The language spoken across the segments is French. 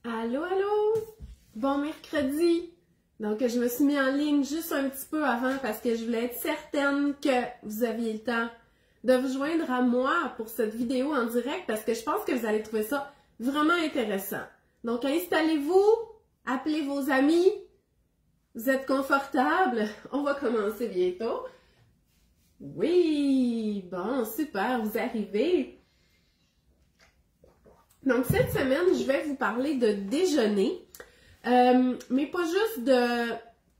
Allô, allô! Bon mercredi! Donc, je me suis mis en ligne juste un petit peu avant parce que je voulais être certaine que vous aviez le temps de vous joindre à moi pour cette vidéo en direct parce que je pense que vous allez trouver ça vraiment intéressant. Donc, installez-vous, appelez vos amis, vous êtes confortables, on va commencer bientôt. Oui! Bon, super, vous arrivez. Donc, cette semaine, je vais vous parler de déjeuner, mais pas juste de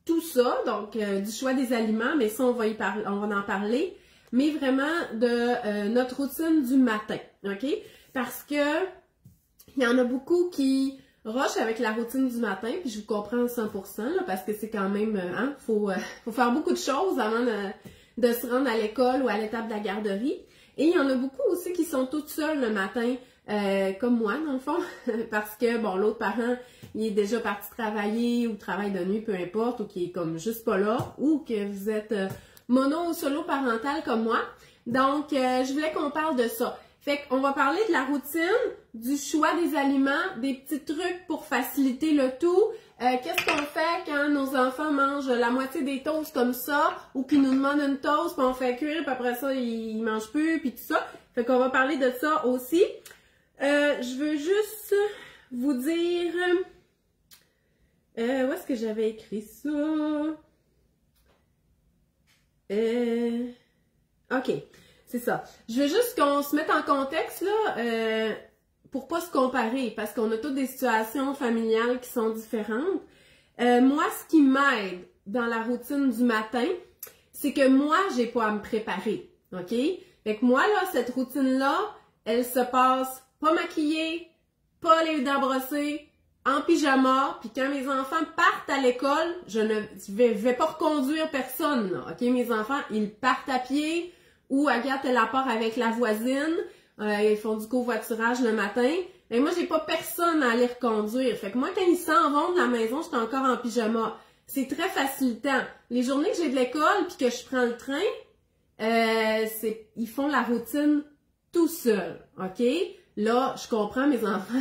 tout ça, donc du choix des aliments, mais ça, on va en parler, mais vraiment de notre routine du matin, OK? Parce que il y en a beaucoup qui rushent avec la routine du matin, puis je vous comprends à 100%, là, parce que c'est quand même, faut faire beaucoup de choses avant de se rendre à l'école ou à l'étape de la garderie. Et il y en a beaucoup aussi qui sont toutes seules le matin, comme moi, dans le fond, parce que, bon, l'autre parent, il est déjà parti travailler ou travaille de nuit, peu importe, ou qui est comme juste pas là, ou que vous êtes mono ou solo parental comme moi. Donc, je voulais qu'on parle de ça. Fait qu'on va parler de la routine, du choix des aliments, des petits trucs pour faciliter le tout. Qu'est-ce qu'on fait quand nos enfants mangent la moitié des toasts comme ça, ou qu'ils nous demandent une toast, puis on fait cuire, puis après ça, ils mangent plus, puis tout ça. Fait qu'on va parler de ça aussi. Je veux juste vous dire... où est-ce que j'avais écrit ça? OK, c'est ça. Je veux juste qu'on se mette en contexte, là, pour pas se comparer, parce qu'on a toutes des situations familiales qui sont différentes. Moi, ce qui m'aide dans la routine du matin, c'est que moi, j'ai pas à me préparer, OK? Fait que moi, là, cette routine-là, elle se passe pas maquillée, pas les dents brossées, en pyjama, puis quand mes enfants partent à l'école, je ne vais pas reconduire personne, là, OK? Mes enfants, ils partent à pied, ou Agathe, elle part avec la voisine, ils font du covoiturage le matin, mais moi, j'ai pas personne à aller reconduire. Fait que moi, quand ils s'en vont de la maison, je suis encore en pyjama. C'est très facilitant. Les journées que j'ai de l'école, puis que je prends le train, ils font la routine tout seuls, OK? Là, je comprends, mes enfants,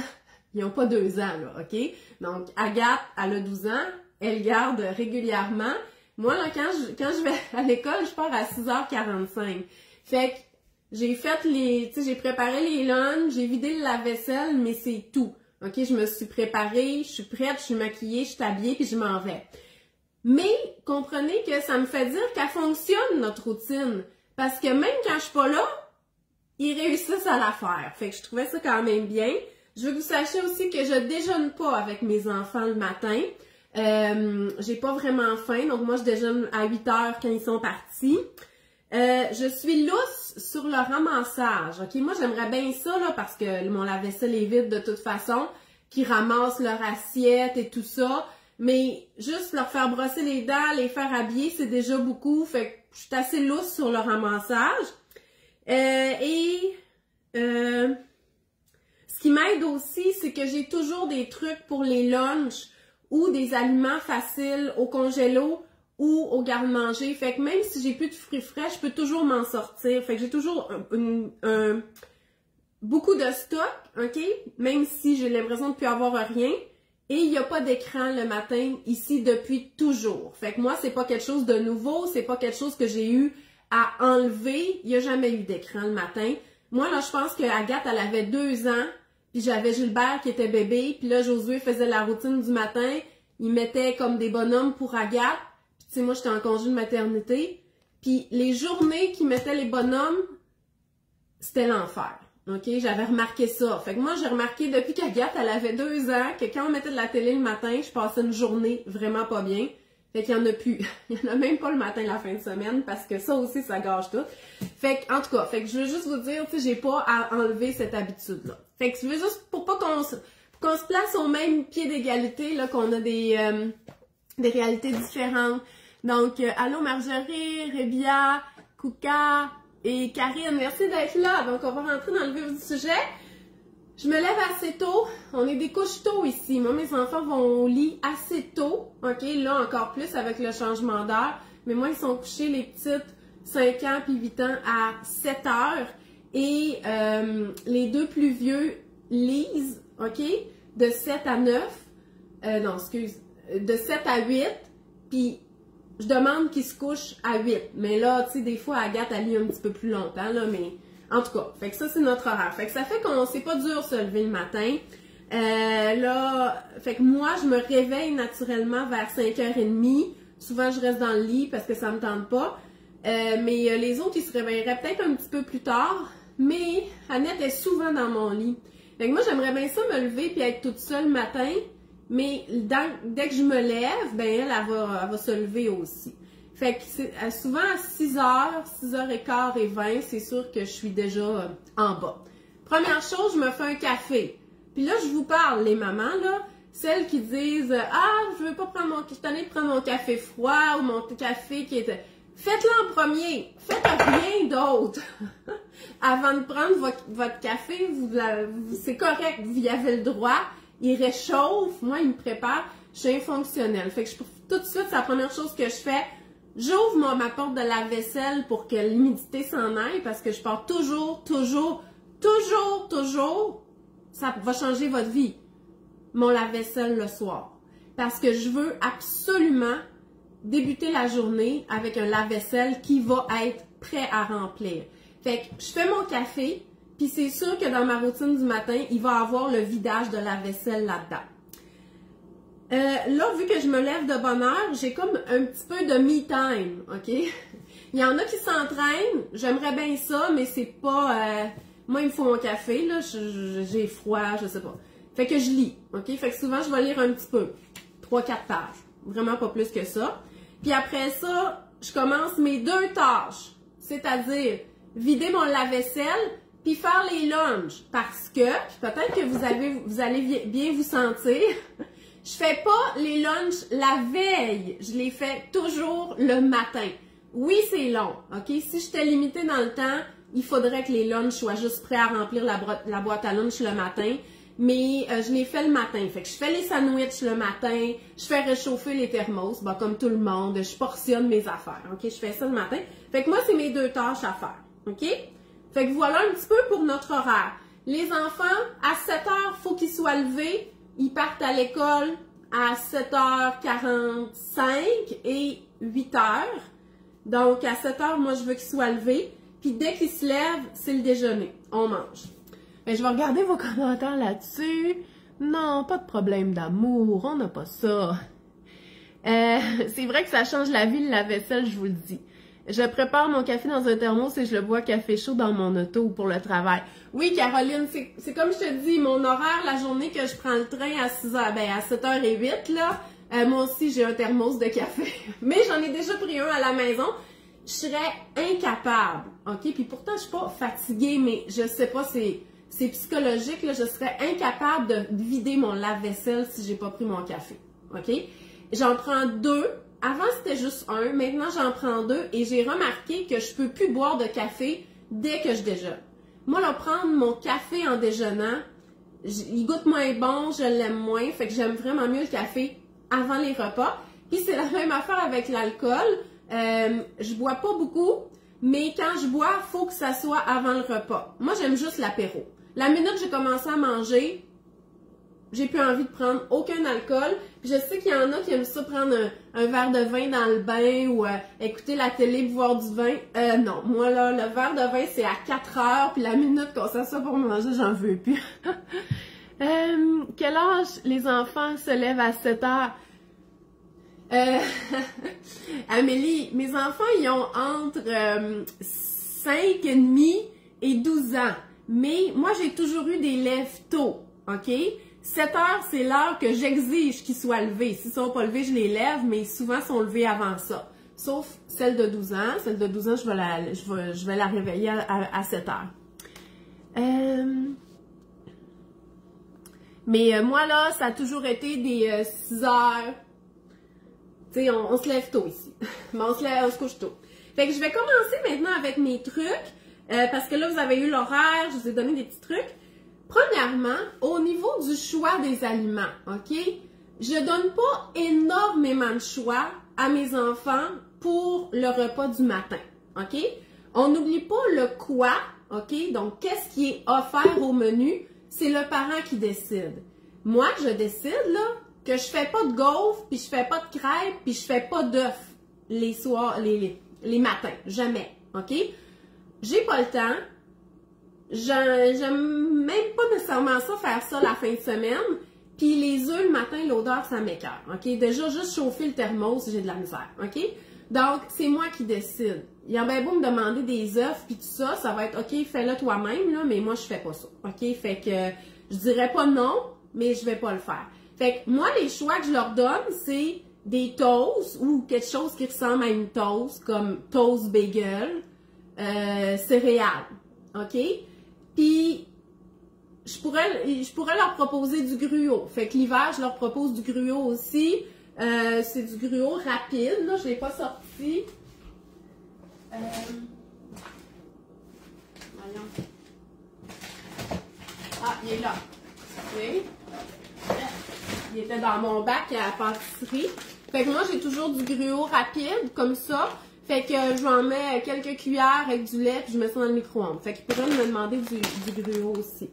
ils n'ont pas 2 ans, là, OK? Donc, Agathe, elle a 12 ans, elle garde régulièrement. Moi, là, quand je vais à l'école, je pars à 6h45. Fait que j'ai fait j'ai préparé les lunchs, j'ai vidé le lave-vaisselle, mais c'est tout. OK? Je me suis préparée, je suis prête, je suis maquillée, je suis habillée, puis je m'en vais. Mais, comprenez que ça me fait dire qu'elle fonctionne, notre routine. Parce que même quand je suis pas là, ils réussissent à la faire. Fait que je trouvais ça quand même bien. Je veux que vous sachiez aussi que je déjeune pas avec mes enfants le matin. J'ai pas vraiment faim, donc moi je déjeune à 8h quand ils sont partis. Je suis lousse sur le ramassage. OK, moi j'aimerais bien ça là parce que mon lave-vaisselle est vide de toute façon, qu'ils ramassent leur assiette et tout ça. Mais juste leur faire brosser les dents, les faire habiller, c'est déjà beaucoup. Fait que je suis assez lousse sur le ramassage. Ce qui m'aide aussi, c'est que j'ai toujours des trucs pour les lunchs ou des aliments faciles au congélo ou au garde-manger. Fait que même si j'ai plus de fruits frais, je peux toujours m'en sortir. Fait que j'ai toujours beaucoup de stock, OK? Même si j'ai l'impression de ne plus avoir rien. Et il n'y a pas d'écran le matin ici depuis toujours. Fait que moi, c'est pas quelque chose de nouveau, c'est pas quelque chose que j'ai eu à enlever. Il n'y a jamais eu d'écran le matin. Moi, là, je pense que Agathe, elle avait 2 ans, puis j'avais Gilbert qui était bébé, puis là, Josué faisait la routine du matin. Il mettait comme des bonhommes pour Agathe. Puis tu sais, moi, j'étais en congé de maternité. Puis les journées qu'il mettait les bonhommes, c'était l'enfer. OK? J'avais remarqué ça. Fait que moi, j'ai remarqué depuis qu'Agathe, elle avait 2 ans, que quand on mettait de la télé le matin, je passais une journée vraiment pas bien. Fait qu'il y en a plus. Il y en a même pas le matin la fin de semaine parce que ça aussi, ça gâche tout. Fait que, en tout cas, fait que je veux juste vous dire, tu sais, j'ai pas à enlever cette habitude-là. Fait que je veux juste pour pas qu'on se place au même pied d'égalité, là, qu'on a des réalités différentes. Donc, allô Marjorie, Rébia, Kouka et Karine, merci d'être là. Donc, on va rentrer dans le vif du sujet. Je me lève assez tôt. On est des couches tôt ici. Moi, mes enfants vont au lit assez tôt. OK, là, encore plus avec le changement d'heure. Mais moi, ils sont couchés, les petites, 5 ans puis 8 ans, à 7 heures. Et les 2 plus vieux lisent, OK? de 7 à 9, non, excuse, de 7 à 8, puis je demande qu'il se couche à 8. Mais là, tu sais, des fois, Agathe, elle lit un petit peu plus longtemps, là, mais en tout cas, fait que ça, c'est notre horaire. Fait que ça fait qu'on, c'est pas dur de se lever le matin. Là, fait que moi, je me réveille naturellement vers 5h30. Souvent, je reste dans le lit parce que ça me tente pas. Mais les autres, ils se réveilleraient peut-être un petit peu plus tard. Mais Annette est souvent dans mon lit. Fait que moi, j'aimerais bien ça me lever puis être toute seule le matin. Mais dès que je me lève, ben elle va se lever aussi. Fait que souvent à 6h, 6h15 et 20, c'est sûr que je suis déjà en bas. Première chose, je me fais un café. Puis là, je vous parle, les mamans, là, celles qui disent « Ah, je veux pas prendre je suis tannée de prendre mon café froid ou mon café qui est... » Faites-le en premier. Faites rien d'autre. Avant de prendre votre café, c'est correct, vous y avez le droit. Il réchauffe, moi, il me prépare. Je suis infonctionnelle. Fait que tout de suite, c'est la première chose que je fais. J'ouvre ma porte de lave-vaisselle pour que l'humidité s'en aille parce que je pars toujours, ça va changer votre vie, mon lave-vaisselle le soir. Parce que je veux absolument débuter la journée avec un lave-vaisselle qui va être prêt à remplir. Fait que je fais mon café, puis c'est sûr que dans ma routine du matin, il va y avoir le vidage de lave-vaisselle là-dedans. Là, vu que je me lève de bonne heure, j'ai comme un petit peu de me time, OK? Il y en a qui s'entraînent, j'aimerais bien ça, mais c'est pas... moi, il me faut mon café, là, j'ai froid, je sais pas. Fait que je lis, OK? Fait que souvent, je vais lire un petit peu, 3-4 pages, vraiment pas plus que ça. Puis après ça, je commence mes 2 tâches, c'est-à-dire vider mon lave-vaisselle, puis faire les lunchs, parce que, peut-être que vous allez bien vous sentir... Je fais pas les lunchs la veille, je les fais toujours le matin. Oui, c'est long, OK? Si j'étais limitée dans le temps, il faudrait que les lunchs soient juste prêts à remplir la boîte à lunch le matin, mais je les fais le matin. Fait que je fais les sandwichs le matin, je fais réchauffer les thermos, ben, comme tout le monde, je portionne mes affaires, OK? Je fais ça le matin. Fait que moi, c'est mes 2 tâches à faire, OK? Fait que voilà un petit peu pour notre horaire. Les enfants, à 7h, il faut qu'ils soient levés. Ils partent à l'école à 7h45 et 8h. Donc, à 7h, moi, je veux qu'ils soient levés. Puis, dès qu'ils se lèvent, c'est le déjeuner. On mange. Mais je vais regarder vos commentaires là-dessus. Non, pas de problème d'amour. On n'a pas ça. C'est vrai que ça change la vie, la vaisselle, je vous le dis. Je prépare mon café dans un thermos et je le bois café chaud dans mon auto pour le travail. Oui, Caroline, c'est comme je te dis, mon horaire, la journée que je prends le train à 6h, ben à 7h08, là, moi aussi, j'ai un thermos de café. Mais j'en ai déjà pris un à la maison. Je serais incapable, OK? Puis pourtant, je suis pas fatiguée, mais je sais pas, c'est psychologique, là. Je serais incapable de vider mon lave-vaisselle si j'ai pas pris mon café, OK? J'en prends 2. Avant, c'était juste 1. Maintenant, j'en prends 2. Et j'ai remarqué que je peux plus boire de café dès que je déjeune. Moi, là, prendre mon café en déjeunant, il goûte moins bon, je l'aime moins. Fait que j'aime vraiment mieux le café avant les repas. Puis, c'est la même affaire avec l'alcool. Je bois pas beaucoup, mais quand je bois, il faut que ça soit avant le repas. Moi, j'aime juste l'apéro. La minute que j'ai commencé à manger, j'ai plus envie de prendre aucun alcool. Puis je sais qu'il y en a qui aiment ça prendre un verre de vin dans le bain ou écouter la télé, boire du vin. Non, moi là, le verre de vin, c'est à 4 heures. Puis la minute qu'on s'assoit pour manger, j'en veux plus. Quel âge les enfants se lèvent à 7 heures? Amélie, mes enfants, ils ont entre 5,5 et 12 ans. Mais moi, j'ai toujours eu des lèvres tôt, OK? 7 heures, c'est l'heure que j'exige qu'ils soient levés. S'ils ne sont pas levés, je les lève, mais souvent, ils sont levés avant ça. Sauf celle de 12 ans. Celle de 12 ans, je vais la réveiller à 7 heures. Mais moi, là, ça a toujours été des 6 heures. Tu sais, on se lève tôt ici. Mais on se couche tôt. Fait que je vais commencer maintenant avec mes trucs. Parce que là, vous avez eu l'horaire, je vous ai donné des petits trucs. Premièrement, au niveau du choix des aliments, OK? Je donne pas énormément de choix à mes enfants pour le repas du matin, OK? On n'oublie pas le quoi, OK? Donc, qu'est-ce qui est offert au menu? C'est le parent qui décide. Moi, je décide, là, que je fais pas de gaufres, puis je fais pas de crêpes, puis je fais pas d'œufs les soirs, les matins. Jamais. OK? J'ai pas le temps. J'aime même pas nécessairement ça, faire ça la fin de semaine. Puis les œufs le matin, l'odeur, ça m'écoeure. OK? Déjà, juste chauffer le thermos, j'ai de la misère. OK? Donc, c'est moi qui décide. Il y a bien beau me demander des œufs puis tout ça, ça va être OK, fais-le toi-même, là, mais moi, je fais pas ça. OK? Fait que je dirais pas non, mais je vais pas le faire. Fait que moi, les choix que je leur donne, c'est des toasts ou quelque chose qui ressemble à une toast, comme toast bagel, céréales. OK? Puis, je pourrais leur proposer du gruau. Fait que l'hiver, je leur propose du gruau aussi. C'est du gruau rapide, là, je l'ai pas sorti. Voyons. Ah, il est là. OK. Il était dans mon bac à la pâtisserie. Fait que moi, j'ai toujours du gruau rapide, comme ça. Fait que je vais en mettre quelques cuillères avec du lait, puis je mets ça dans le micro-ondes. Fait qu'ils pourraient me demander du gruau aussi.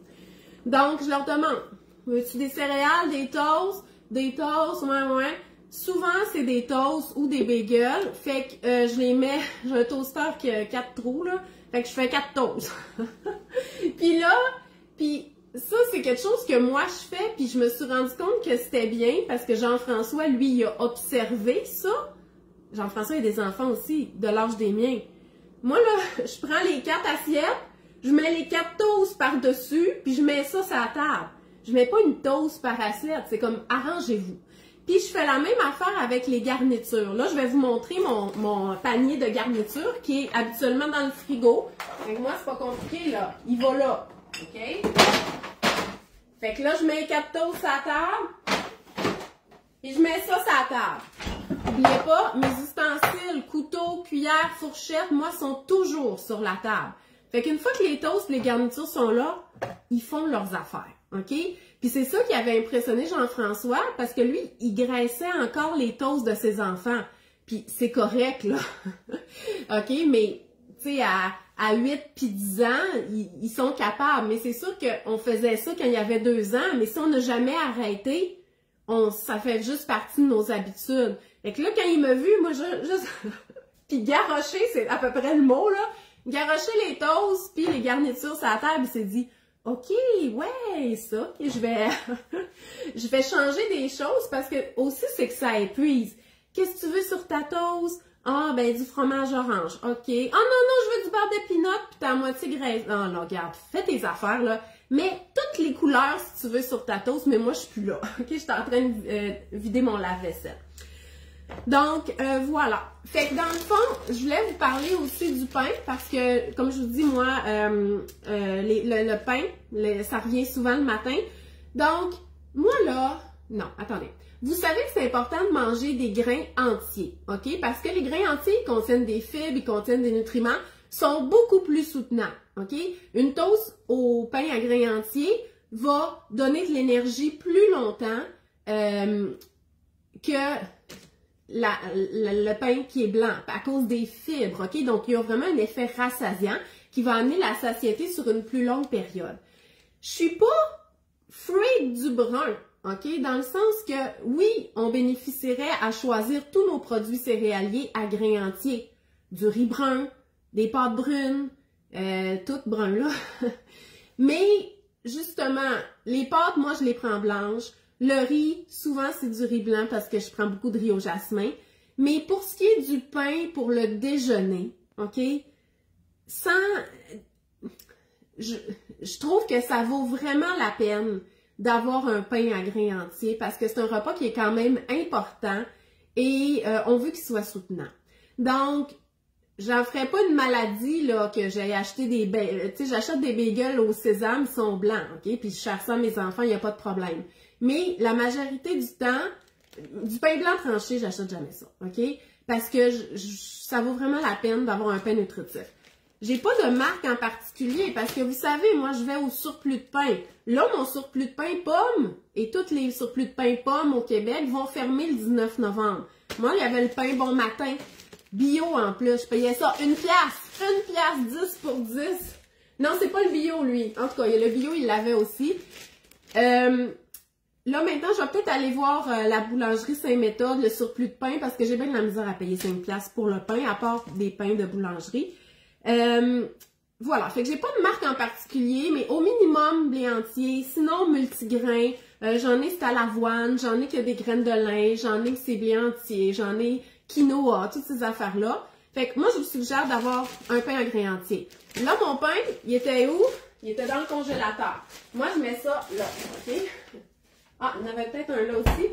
Donc, je leur demande, veux-tu des céréales, des toasts? Des toasts, ouais. Souvent, c'est des toasts ou des bagels. Fait que je les mets, j'ai un toaster qui a 4 trous, là. Fait que je fais 4 toasts. Puis là, ça, c'est quelque chose que moi, je fais, puis je me suis rendu compte que c'était bien, parce que Jean-François, lui, il a observé ça. Jean-François, il a des enfants aussi, de l'âge des miens. Moi, là, je prends les 4 assiettes, je mets les 4 toasts par-dessus, puis je mets ça sur la table. Je mets pas une toast par assiette, c'est comme arrangez-vous. Puis je fais la même affaire avec les garnitures. Là, je vais vous montrer mon panier de garnitures qui est habituellement dans le frigo. Fait que moi, c'est pas compliqué, là. Il va là. OK? Fait que là, je mets les 4 toasts à la table. Et je mets ça sur la table. N'oubliez pas, mes ustensiles, couteaux, cuillères, fourchettes, moi, sont toujours sur la table. Fait qu'une fois que les toasts et les garnitures sont là, ils font leurs affaires. OK? Puis c'est ça qui avait impressionné Jean-François, parce que lui, il graissait encore les toasts de ses enfants. Puis c'est correct, là. OK? Mais, tu sais, à 8 puis 10 ans, ils sont capables. Mais c'est sûr qu'on faisait ça quand il y avait 2 ans, mais si on n'a jamais arrêté, ça fait juste partie de nos habitudes. Fait que là, quand il m'a vu, moi, juste... puis garrocher, c'est à peu près le mot, là. Garrocher les toasts, puis les garnitures sur la table, il s'est dit... OK, ouais, ça, okay, je vais changer des choses parce que aussi c'est que ça épuise. Qu'est-ce que tu veux sur ta toast? Ah, ben du fromage orange. OK. Ah non, je veux du beurre de pinot puis t'as à moitié graisse. Non, regarde, fais tes affaires, là. Mets toutes les couleurs si tu veux sur ta toast, mais moi, je suis plus là. OK, je suis en train de vider mon lave-vaisselle. Donc, voilà. Fait que dans le fond, je voulais vous parler aussi du pain parce que, comme je vous dis, moi, le pain, ça revient souvent le matin. Donc, moi là, non, attendez. Vous savez que c'est important de manger des grains entiers, OK? Parce que les grains entiers, ils contiennent des fibres, ils contiennent des nutriments, sont beaucoup plus soutenants, OK? Une toast au pain à grains entiers va donner de l'énergie plus longtemps que le pain qui est blanc, à cause des fibres, OK? Donc, il y a vraiment un effet rassasiant qui va amener la satiété sur une plus longue période. Je suis pas freak du brun, OK? Dans le sens que, oui, on bénéficierait à choisir tous nos produits céréaliers à grains entiers. Du riz brun, des pâtes brunes, toutes brunes là. Mais, justement, les pâtes, moi, je les prends blanches. Le riz, souvent, c'est du riz blanc parce que je prends beaucoup de riz au jasmin. Mais pour ce qui est du pain pour le déjeuner, OK? Je trouve que ça vaut vraiment la peine d'avoir un pain à grains entiers parce que c'est un repas qui est quand même important et on veut qu'il soit soutenant. Donc, j'en ferai pas une maladie là que j'ai acheté des bagels. Tu sais, j'achète des bagels au sésame, ils sont blancs, OK? Puis je cherche ça à mes enfants, il n'y a pas de problème. Mais la majorité du temps, du pain blanc tranché, j'achète jamais ça, OK? Parce que ça vaut vraiment la peine d'avoir un pain nutritif. J'ai pas de marque en particulier parce que vous savez, moi, je vais au surplus de pain. Là, mon surplus de pain pomme et tous les surplus de pain pomme au Québec vont fermer le 19 novembre. Moi, il y avait le pain bon matin, bio en plus. Je payais ça 1 piastre. 1 piastre, 10 pour 10. Non, c'est pas le bio, lui. En tout cas, il y a le bio, il l'avait aussi. là, maintenant, je vais peut-être aller voir la boulangerie Saint-Méthode, le surplus de pain, parce que j'ai bien de la misère à payer 5$ pour le pain, à part des pains de boulangerie. Voilà, fait que j'ai pas de marque en particulier, mais au minimum blé entier, sinon multigrain, j'en ai c'est à l'avoine, j'en ai que des graines de lin, j'en ai que c'est blé entier, j'en ai quinoa, toutes ces affaires-là. Fait que moi, je vous suggère d'avoir un pain à grain entier. Là, mon pain, il était où? Il était dans le congélateur. Moi, je mets ça là, ok? Ah, il y en avait peut-être un là aussi.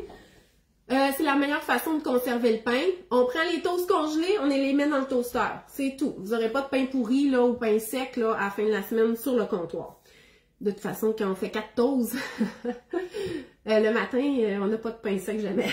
C'est la meilleure façon de conserver le pain. On prend les toasts congelés, on les met dans le toaster. C'est tout. Vous n'aurez pas de pain pourri là, ou pain sec là, à la fin de la semaine sur le comptoir. De toute façon, quand on fait 4 toasts, le matin, on n'a pas de pain sec jamais.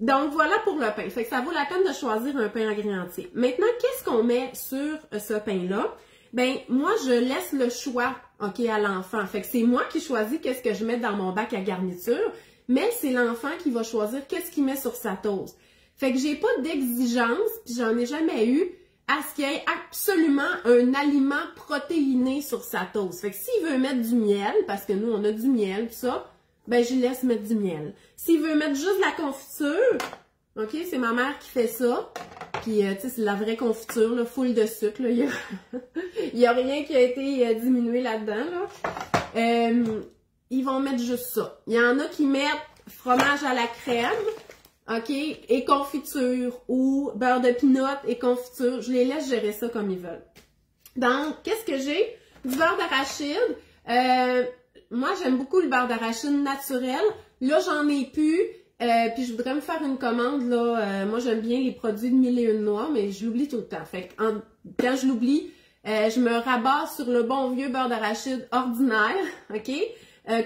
Donc, voilà pour le pain. Fait que ça vaut la peine de choisir un pain à grain entier. Maintenant, qu'est-ce qu'on met sur ce pain-là? Ben, moi, je laisse le choix, ok, à l'enfant. Fait que c'est moi qui choisis qu'est-ce que je mets dans mon bac à garniture, mais c'est l'enfant qui va choisir qu'est-ce qu'il met sur sa toast. Fait que j'ai pas d'exigence, puis j'en ai jamais eu, à ce qu'il y ait absolument un aliment protéiné sur sa toast. Fait que s'il veut mettre du miel, parce que nous, on a du miel, pis ça, ben, je laisse mettre du miel. S'il veut mettre juste de la confiture, ok, c'est ma mère qui fait ça. Puis, tu sais, c'est de la vraie confiture, là, full de sucre, là. Il y a rien qui a été diminué là-dedans, là. Ils vont mettre juste ça. Il y en a qui mettent fromage à la crème, ok, et confiture, ou beurre de pinot et confiture. Je les laisse gérer ça comme ils veulent. Donc, qu'est-ce que j'ai? Du beurre d'arachide. Moi, j'aime beaucoup le beurre d'arachide naturel. Là, j'en ai plus. Puis je voudrais me faire une commande, là. Moi, j'aime bien les produits de 1001 noix, mais je l'oublie tout le temps. Fait que quand je l'oublie, je me rabats sur le bon vieux beurre d'arachide ordinaire, ok?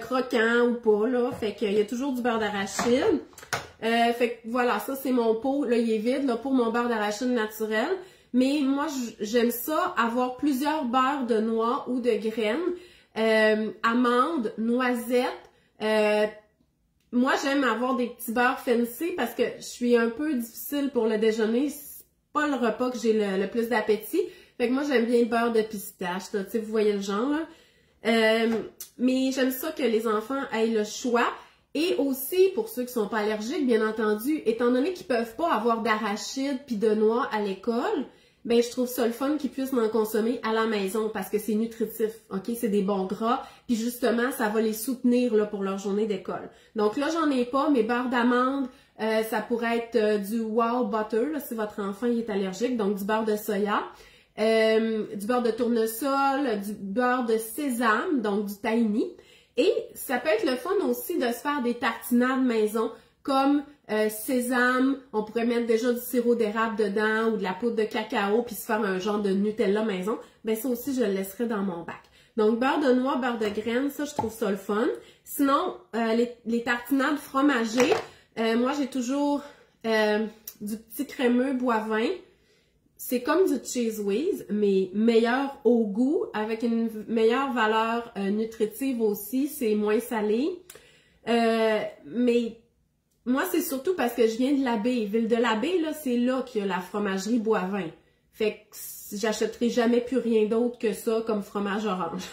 Croquant ou pas, là. Fait qu'il y a toujours du beurre d'arachide. Fait que voilà, ça, c'est mon pot. Là, il est vide, là, pour mon beurre d'arachide naturel. Mais moi, j'aime ça, avoir plusieurs beurres de noix ou de graines. Amandes, noisettes. Moi, j'aime avoir des petits beurres fancy parce que je suis un peu difficile pour le déjeuner. C'est pas le repas que j'ai le plus d'appétit. Fait que moi, j'aime bien le beurre de pistache. Tu sais, vous voyez le genre, là. Mais j'aime ça que les enfants aient le choix. Et aussi, pour ceux qui sont pas allergiques, bien entendu, étant donné qu'ils peuvent pas avoir d'arachide puis de noix à l'école, ben je trouve ça le fun qu'ils puissent en consommer à la maison parce que c'est nutritif, ok? C'est des bons gras, puis justement, ça va les soutenir là, pour leur journée d'école. Donc là, j'en ai pas, mes beurres d'amande, ça pourrait être du Wow Butter, là, si votre enfant il est allergique, donc du beurre de soya, du beurre de tournesol, du beurre de sésame, donc du tahini. Et ça peut être le fun aussi de se faire des tartinades maison, comme sésame, on pourrait mettre déjà du sirop d'érable dedans ou de la poudre de cacao puis se faire un genre de Nutella maison. Ben ça aussi, je le laisserai dans mon bac. Donc, beurre de noix, beurre de graines, ça, je trouve ça le fun. Sinon, les tartinades fromagées, moi, j'ai toujours du petit crémeux Boivin. C'est comme du Cheese Whiz, mais meilleur au goût, avec une meilleure valeur nutritive aussi. C'est moins salé. Mais moi, c'est surtout parce que je viens de l'Abbé. Ville de l'Abbé, là, c'est là qu'il y a la fromagerie Boivin. Fait que j'achèterai jamais plus rien d'autre que ça comme fromage orange.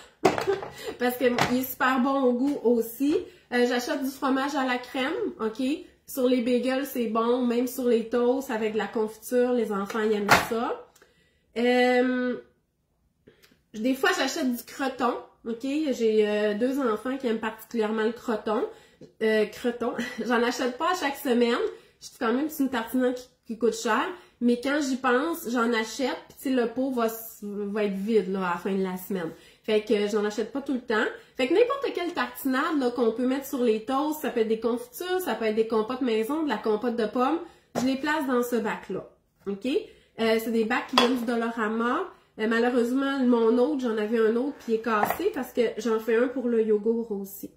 Parce que il est super bon au goût aussi. J'achète du fromage à la crème, ok? Sur les bagels, c'est bon. Même sur les toasts, avec de la confiture, les enfants ils aiment ça. Des fois, j'achète du croton, ok? J'ai 2 enfants qui aiment particulièrement le croton. J'en achète pas à chaque semaine. Je dis quand même que c'est une tartinade qui coûte cher. Mais quand j'y pense, j'en achète. Puis le pot va être vide là, à la fin de la semaine. Fait que j'en achète pas tout le temps. Fait que n'importe quelle tartinade qu'on peut mettre sur les toasts, ça peut être des confitures, ça peut être des compotes maison, de la compote de pommes. Je les place dans ce bac-là. OK? C'est des bacs qui viennent du Dollarama. Malheureusement, mon autre, j'en avais un autre puis il est cassé parce que j'en fais un pour le yogourt aussi.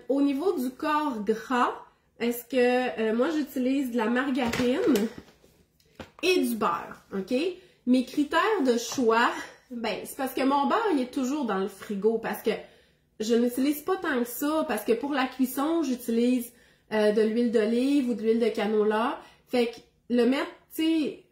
Au niveau du corps gras, est-ce que moi j'utilise de la margarine et du beurre, ok? Mes critères de choix, ben c'est parce que mon beurre il est toujours dans le frigo parce que je n'utilise pas tant que ça parce que pour la cuisson j'utilise de l'huile d'olive ou de l'huile de canola. Fait que le mettre, tu sais,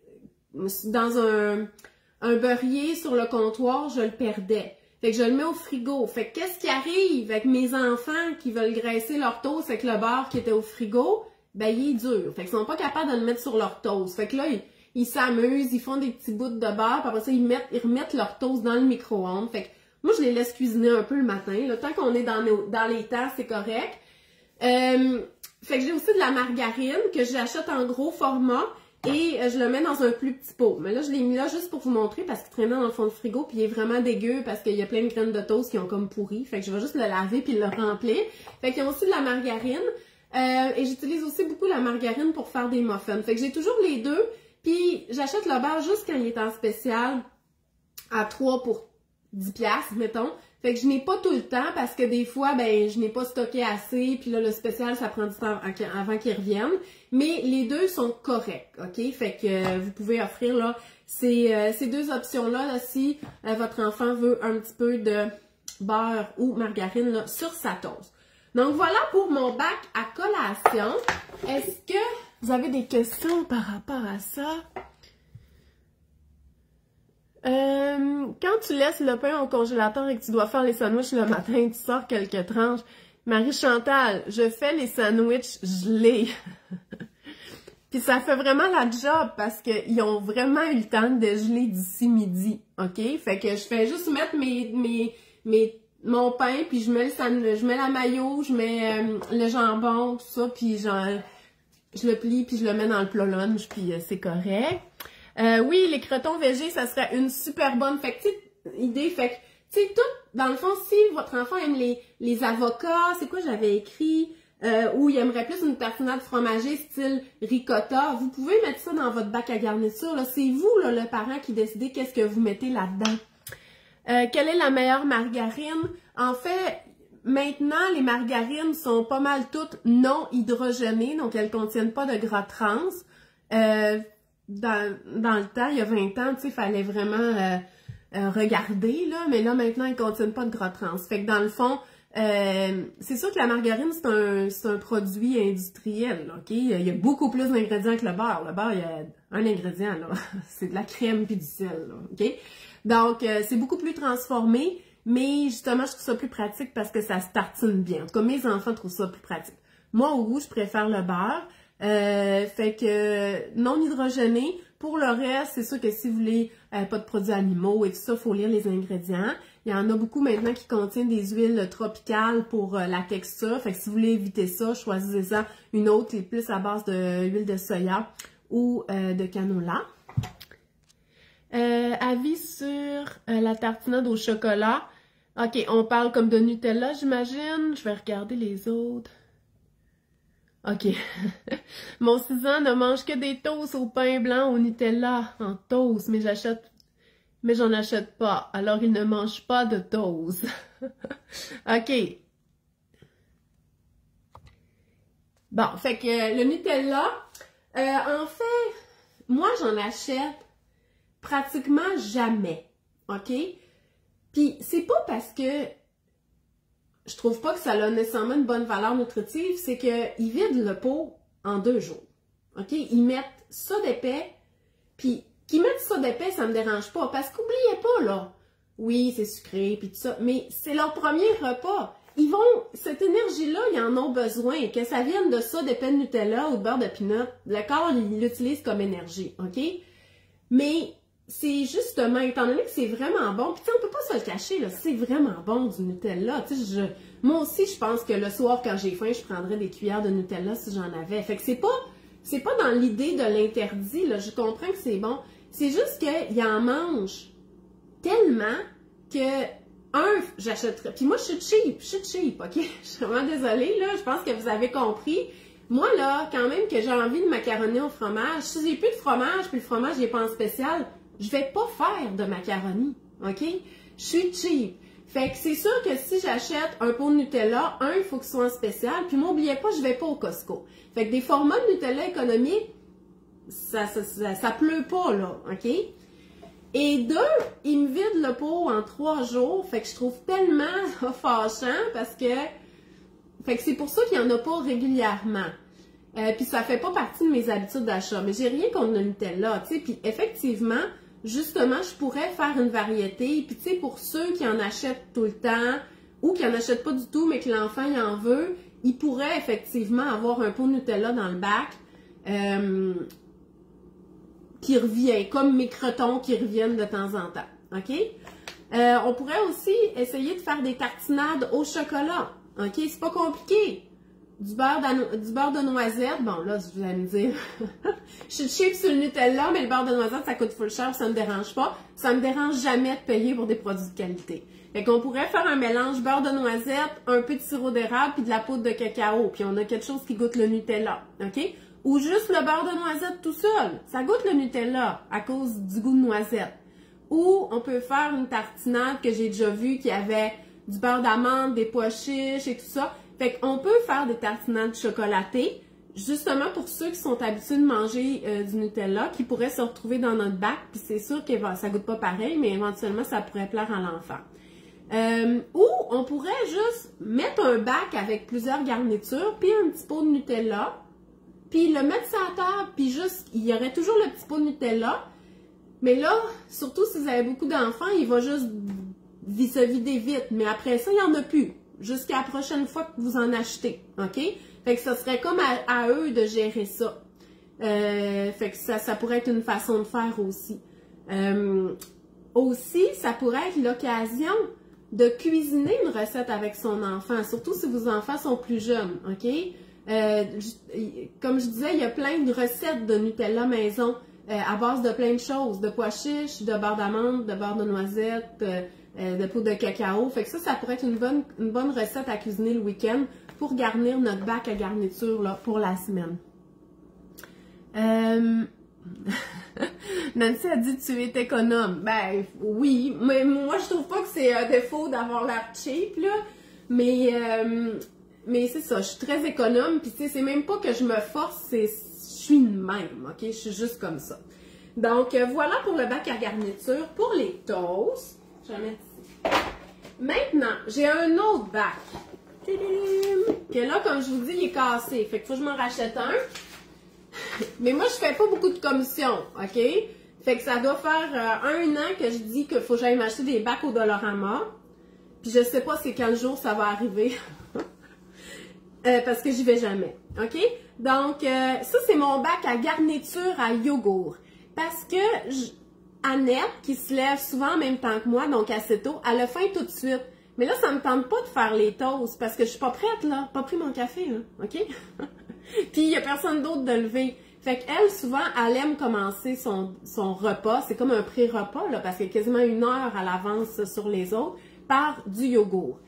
dans un beurrier sur le comptoir, je le perdais. Fait que je le mets au frigo. Fait que qu'est-ce qui arrive avec mes enfants qui veulent graisser leur toast avec le beurre qui était au frigo? Ben, il est dur. Fait qu'ils sont pas capables de le mettre sur leur toast. Fait que là, ils s'amusent, ils font des petits bouts de beurre, puis après ça, ils remettent leur toast dans le micro-ondes. Fait que moi, je les laisse cuisiner un peu le matin. Là. Tant qu'on est dans les temps, c'est correct. Fait que j'ai aussi de la margarine que j'achète en gros format et je le mets dans un plus petit pot. Mais là, je l'ai mis là juste pour vous montrer parce qu'il traînait dans le fond du frigo puis il est vraiment dégueu parce qu'il y a plein de graines de toast qui ont comme pourri. Fait que je vais juste le laver puis le remplir. Fait qu'il y a aussi de la margarine. Et j'utilise aussi beaucoup la margarine pour faire des muffins. Fait que j'ai toujours les deux. Puis j'achète le beurre juste quand il est en spécial à 3 pour 10$, mettons. Fait que je n'ai pas tout le temps parce que des fois, ben, je n'ai pas stocké assez. Puis là, le spécial, ça prend du temps avant qu'il revienne. Mais les deux sont corrects, OK? Fait que vous pouvez offrir là ces deux options-là là, si votre enfant veut un petit peu de beurre ou margarine là, sur sa toast. Donc voilà pour mon bac à collation. Est-ce que vous avez des questions par rapport à ça? Quand tu laisses le pain au congélateur et que tu dois faire les sandwichs le matin, tu sors quelques tranches. Marie-Chantal, je fais les sandwichs gelés. Puis ça fait vraiment la job parce qu'ils ont vraiment eu le temps de geler d'ici midi, OK? Fait que je fais juste mettre mon pain, puis je mets je mets la mayo, je mets le jambon, tout ça, puis je le plie, puis je le mets dans le plat lunch, puis c'est correct. Oui, les crotons végés, ça serait une super bonne idée. Fait que, tu sais, tout, dans le fond, si votre enfant aime les avocats, c'est quoi j'avais écrit, ou il aimerait plus une tartinade fromagée style ricotta, vous pouvez mettre ça dans votre bac à garniture. C'est vous, là, le parent, qui décidez qu'est-ce que vous mettez là-dedans. Quelle est la meilleure margarine? En fait, maintenant, les margarines sont pas mal toutes non hydrogénées, donc elles contiennent pas de gras trans. Dans le temps, il y a 20 ans, tu sais, il fallait vraiment regarder, là, mais là, maintenant, ils ne contiennent pas de gras trans. Fait que dans le fond, c'est sûr que la margarine, c'est un produit industriel, OK? Il y a beaucoup plus d'ingrédients que le beurre. Le beurre, il y a un ingrédient, là. C'est de la crème puis du sel, là, OK? Donc, c'est beaucoup plus transformé, mais justement, je trouve ça plus pratique parce que ça se tartine bien. En tout cas, mes enfants trouvent ça plus pratique. Moi, au goût, je préfère le beurre. Fait que non hydrogéné. Pour le reste, c'est sûr que si vous voulez pas de produits animaux et tout ça, il faut lire les ingrédients. Il y en a beaucoup maintenant qui contiennent des huiles tropicales pour la texture. Fait que si vous voulez éviter ça, choisissez-en une autre qui est plus à base d'huile de soya ou de canola. Avis sur la tartinade au chocolat. OK, on parle comme de Nutella, j'imagine. Je vais regarder les autres. OK. Mon 6 ans ne mange que des toasts au pain blanc au Nutella en toast, mais j'en achète pas. Alors, il ne mange pas de toast. OK. Bon, fait que le Nutella, en fait, moi, j'en achète pratiquement jamais. OK? Puis, c'est pas parce que je trouve pas que ça a nécessairement une bonne valeur nutritive, c'est qu'ils vident le pot en 2 jours. OK? Ils mettent ça d'épais, puis qu'ils mettent ça d'épais, ça me dérange pas. Parce qu'oubliez pas, là, oui, c'est sucré, puis tout ça, mais c'est leur premier repas. Cette énergie-là, ils en ont besoin. Que ça vienne de ça, d'épais de Nutella ou de beurre de peanut, le corps, il l'utilise comme énergie. OK? Mais c'est justement, étant donné que c'est vraiment bon, puis on peut pas se le cacher, là, c'est vraiment bon du Nutella. Moi aussi, je pense que le soir, quand j'ai faim, je prendrais des cuillères de Nutella si j'en avais. Fait que c'est pas dans l'idée de l'interdit, là. Je comprends que c'est bon. C'est juste qu'ils en mangent tellement que, j'achèterais. Puis moi, je suis cheap, OK? Je suis vraiment désolée, là. Je pense que vous avez compris. Moi, là, quand même que j'ai envie de macaroni au fromage, si j'ai plus de fromage, puis le fromage n'est pas en spécial, je vais pas faire de macaroni, OK? Je suis cheap. Fait que c'est sûr que si j'achète un pot de Nutella, il faut qu'il soit en spécial. Puis n'oubliez pas, je vais pas au Costco. Fait que des formats de Nutella économiques, ça pleut pas, là, OK? Et 2, ils me vident le pot en 3 jours. Fait que je trouve tellement fâchant parce que... Fait que c'est pour ça qu'il n'y en a pas régulièrement. Puis ça fait pas partie de mes habitudes d'achat. Mais j'ai rien contre le Nutella, tu sais. Puis effectivement, justement, je pourrais faire une variété. Puis, tu sais, pour ceux qui en achètent tout le temps ou qui en achètent pas du tout, mais que l'enfant il en veut, il pourrait effectivement avoir un pot de Nutella dans le bac qui revient, comme mes crotons qui reviennent de temps en temps. OK? On pourrait aussi essayer de faire des tartinades au chocolat. OK? C'est pas compliqué. Du beurre de noisette. Bon, là, vous allez me dire, je suis cheap sur le Nutella, mais le beurre de noisette, ça coûte full cher, ça me dérange pas. Ça me dérange jamais de payer pour des produits de qualité. Fait qu'on pourrait faire un mélange beurre de noisette, un peu de sirop d'érable, puis de la poudre de cacao. Puis on a quelque chose qui goûte le Nutella. OK? Ou juste le beurre de noisette tout seul. Ça goûte le Nutella à cause du goût de noisette. Ou on peut faire une tartinade que j'ai déjà vue qui avait du beurre d'amande, des pois chiches et tout ça. Fait qu'on peut faire des tartinades chocolatées, justement pour ceux qui sont habitués de manger du Nutella, qui pourraient se retrouver dans notre bac, puis c'est sûr que ça goûte pas pareil, mais éventuellement ça pourrait plaire à l'enfant. Ou on pourrait juste mettre un bac avec plusieurs garnitures, puis un petit pot de Nutella, puis le mettre sur la table, puis juste, il y aurait toujours le petit pot de Nutella, mais là, surtout si vous avez beaucoup d'enfants, il va juste se vider vite, mais après ça, il n'y en a plus. Jusqu'à la prochaine fois que vous en achetez, OK? Fait que ça serait comme à eux de gérer ça. Fait que ça pourrait être une façon de faire aussi. Aussi, ça pourrait être l'occasion de cuisiner une recette avec son enfant, surtout si vos enfants sont plus jeunes, OK? Comme je disais, il y a plein de recettes de Nutella maison à base de plein de choses, de pois chiches, de beurre d'amande, de beurre de noisette, de poudre de cacao. Fait que ça pourrait être une bonne recette à cuisiner le week-end pour garnir notre bac à garniture là, pour la semaine. Nancy a dit tu es économe. Ben oui, mais moi je trouve pas que c'est un défaut d'avoir l'air cheap, là. Mais c'est ça, je suis très économe, puis tu sais, c'est même pas que je me force, je suis de même, ok? Je suis juste comme ça. Donc voilà pour le bac à garniture. Pour les toasts, je vais mettre ici. Maintenant, j'ai un autre bac. Que là, comme je vous dis, il est cassé. Fait qu'il faut que je m'en rachète un. Mais moi, je fais pas beaucoup de commissions, ok? Fait que ça doit faire 1 an que je dis qu'il faut que j'aille m'acheter des bacs au Dollarama. Puis je sais pas c'est quel jour ça va arriver. Parce que j'y vais jamais, ok? Donc, ça, c'est mon bac à garniture à yogourt. Parce que Annette, qui se lève souvent en même temps que moi, donc assez tôt, elle a faim tout de suite. Mais là, ça me tente pas de faire les toasts parce que je suis pas prête, là. Pas pris mon café, là, ok? Puis, il y a personne d'autre de lever. Fait qu'elle, souvent, elle aime commencer son repas. C'est comme un pré-repas, là, parce qu'il y a quasiment 1 heure à l'avance sur les autres, par du yogourt.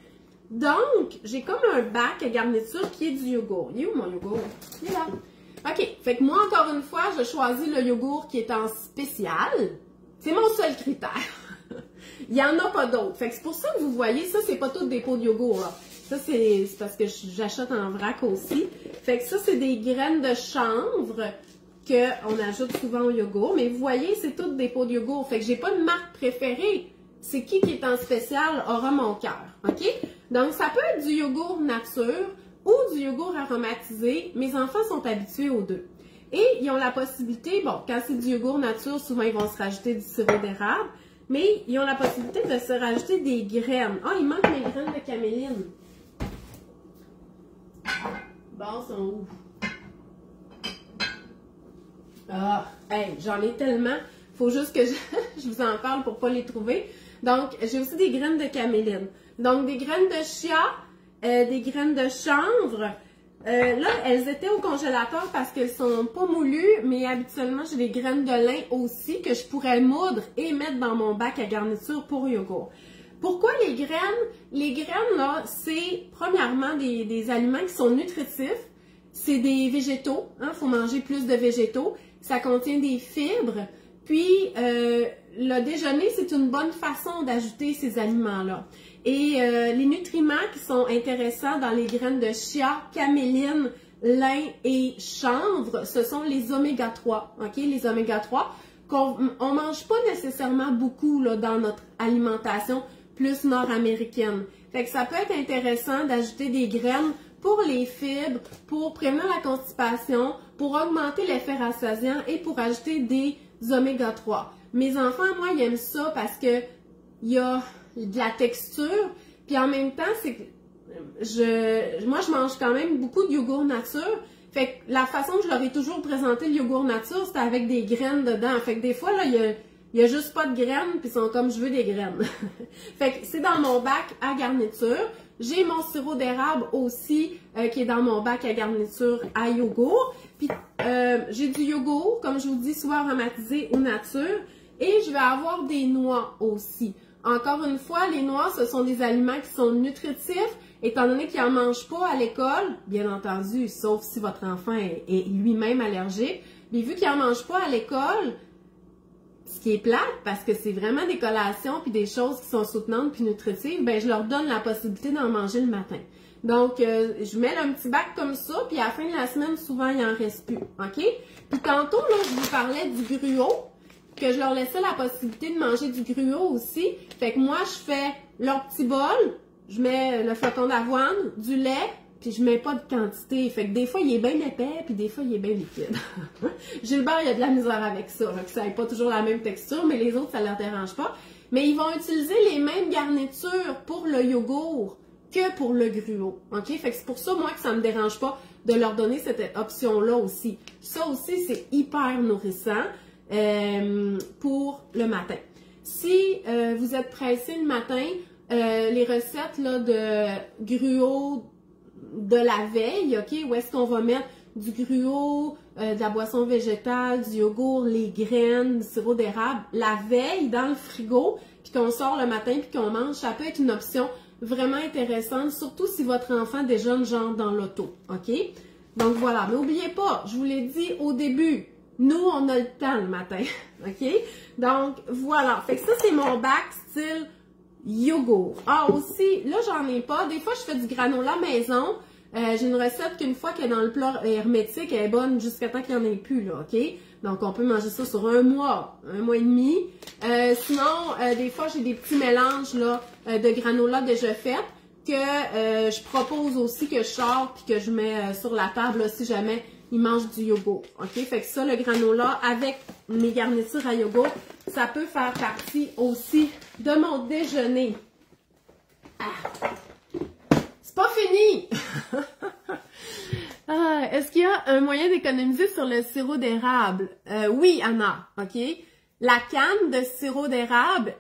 Donc, j'ai comme un bac à garniture qui est du yogourt. Il est où mon yogourt? Il est là. OK. Fait que moi, encore une fois, je choisis le yogourt qui est en spécial. C'est mon seul critère. Il n'y en a pas d'autres. Fait que c'est pour ça que vous voyez, ça, c'est pas tout des pots de yogourt, là. Ça, c'est parce que j'achète en vrac aussi. Fait que ça, c'est des graines de chanvre qu'on ajoute souvent au yogourt. Mais vous voyez, c'est toutes des pots de yogourt. Fait que j'ai pas de marque préférée. C'est qui est en spécial aura mon cœur. OK? Donc, ça peut être du yogourt nature ou du yogourt aromatisé. Mes enfants sont habitués aux deux. Et ils ont la possibilité, bon, quand c'est du yogourt nature, souvent ils vont se rajouter du sirop d'érable, mais ils ont la possibilité de se rajouter des graines. Ah, il manque mes graines de caméline. Bon, sont où? Ah, hey, j'en ai tellement. Faut juste que je vous en parle pour pas les trouver. Donc, j'ai aussi des graines de caméline. Donc, des graines de chia, des graines de chanvre. Là, elles étaient au congélateur parce qu'elles sont pas moulues, mais habituellement, j'ai des graines de lin aussi que je pourrais moudre et mettre dans mon bac à garniture pour yogourt. Pourquoi les graines? Les graines, là, c'est premièrement des aliments qui sont nutritifs. C'est des végétaux, hein, faut manger plus de végétaux. Ça contient des fibres. Puis, le déjeuner, c'est une bonne façon d'ajouter ces aliments-là. Et les nutriments qui sont intéressants dans les graines de chia, caméline, lin et chanvre, ce sont les oméga 3. OK? Les oméga 3 qu'on ne mange pas nécessairement beaucoup là, dans notre alimentation plus nord-américaine. Fait que ça peut être intéressant d'ajouter des graines pour les fibres, pour prévenir la constipation, pour augmenter l'effet rassasiant et pour ajouter des oméga 3. Mes enfants, moi, ils aiment ça parce que il y a de la texture, puis en même temps, c'est que moi, je mange quand même beaucoup de yogourt nature. Fait que la façon que je leur ai toujours présenté le yogourt nature, c'était avec des graines dedans. Fait que des fois, là, il y a juste pas de graines, puis ils sont comme, je veux des graines. Fait que c'est dans mon bac à garniture. J'ai mon sirop d'érable aussi, qui est dans mon bac à garniture à yogourt. Puis j'ai du yogourt, comme je vous dis, soit aromatisé ou nature. Et je vais avoir des noix aussi. Encore une fois, les noix, ce sont des aliments qui sont nutritifs, étant donné qu'ils n'en mangent pas à l'école, bien entendu, sauf si votre enfant est lui-même allergique. Mais vu qu'ils n'en mangent pas à l'école, ce qui est plate, parce que c'est vraiment des collations puis des choses qui sont soutenantes puis nutritives, ben je leur donne la possibilité d'en manger le matin. Donc, je mets un petit bac comme ça, puis à la fin de la semaine, souvent, il n'en reste plus, OK? Puis tantôt, là, je vous parlais du gruau, que je leur laissais la possibilité de manger du gruau aussi. Fait que moi, je fais leur petit bol, je mets le flocon d'avoine, du lait, puis je mets pas de quantité. Fait que des fois, il est bien épais, puis des fois, il est bien liquide. Gilbert, il a de la misère avec ça. Fait que ça n'a pas toujours la même texture, mais les autres, ça leur dérange pas. Mais ils vont utiliser les mêmes garnitures pour le yogourt que pour le gruau. OK? Fait que c'est pour ça, moi, que ça me dérange pas de leur donner cette option-là aussi. Ça aussi, c'est hyper nourrissant pour le matin. Si vous êtes pressé le matin, les recettes là, de gruau de la veille, OK? Où est-ce qu'on va mettre du gruau, de la boisson végétale, du yogourt, les graines, du sirop d'érable, la veille dans le frigo, puis qu'on sort le matin puis qu'on mange, ça peut être une option vraiment intéressante, surtout si votre enfant déjeune genre dans l'auto, OK? Donc voilà, mais n'oubliez pas, je vous l'ai dit au début, nous, on a le temps le matin, OK? Donc voilà, fait que ça, c'est mon bac style yogourt. Ah, aussi, là, j'en ai pas. Des fois, je fais du granola maison. J'ai une recette qu'une fois qu'elle est dans le plat hermétique, elle est bonne jusqu'à temps qu'il n'y en ait plus, là, OK? Donc, on peut manger ça sur un mois et demi. Sinon, des fois, j'ai des petits mélanges, là, de granola déjà fait que je propose aussi que je sors puis que je mets sur la table, là, si jamais ils mangent du yogourt, OK? Fait que ça, le granola, avec mes garnitures à yogourt, ça peut faire partie aussi de mon déjeuner. Ah. C'est pas fini! Est-ce qu'il y a un moyen d'économiser sur le sirop d'érable? Oui, Anna, OK? La canne de sirop d'érable,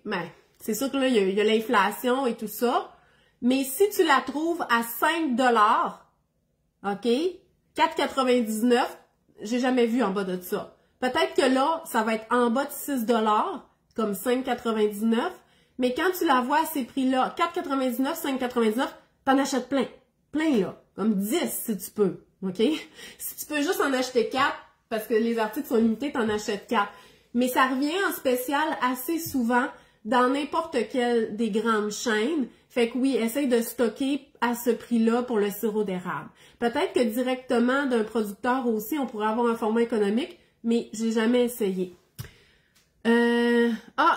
ben, c'est sûr que là, il y a l'inflation et tout ça, mais si tu la trouves à 5 $, OK? 4,99 $, j'ai jamais vu en bas de ça. Peut-être que là, ça va être en bas de 6 $, comme 5,99 $, mais quand tu la vois à ces prix-là, 4,99 $, 5,99 $, t'en achètes plein. Plein, là. Comme 10 si tu peux. OK? Si tu peux juste en acheter 4, parce que les articles sont limités, t'en achètes 4. Mais ça revient en spécial assez souvent dans n'importe quelle des grandes chaînes. Fait que oui, essaye de stocker à ce prix-là pour le sirop d'érable. Peut-être que directement d'un producteur aussi, on pourrait avoir un format économique, mais j'ai jamais essayé.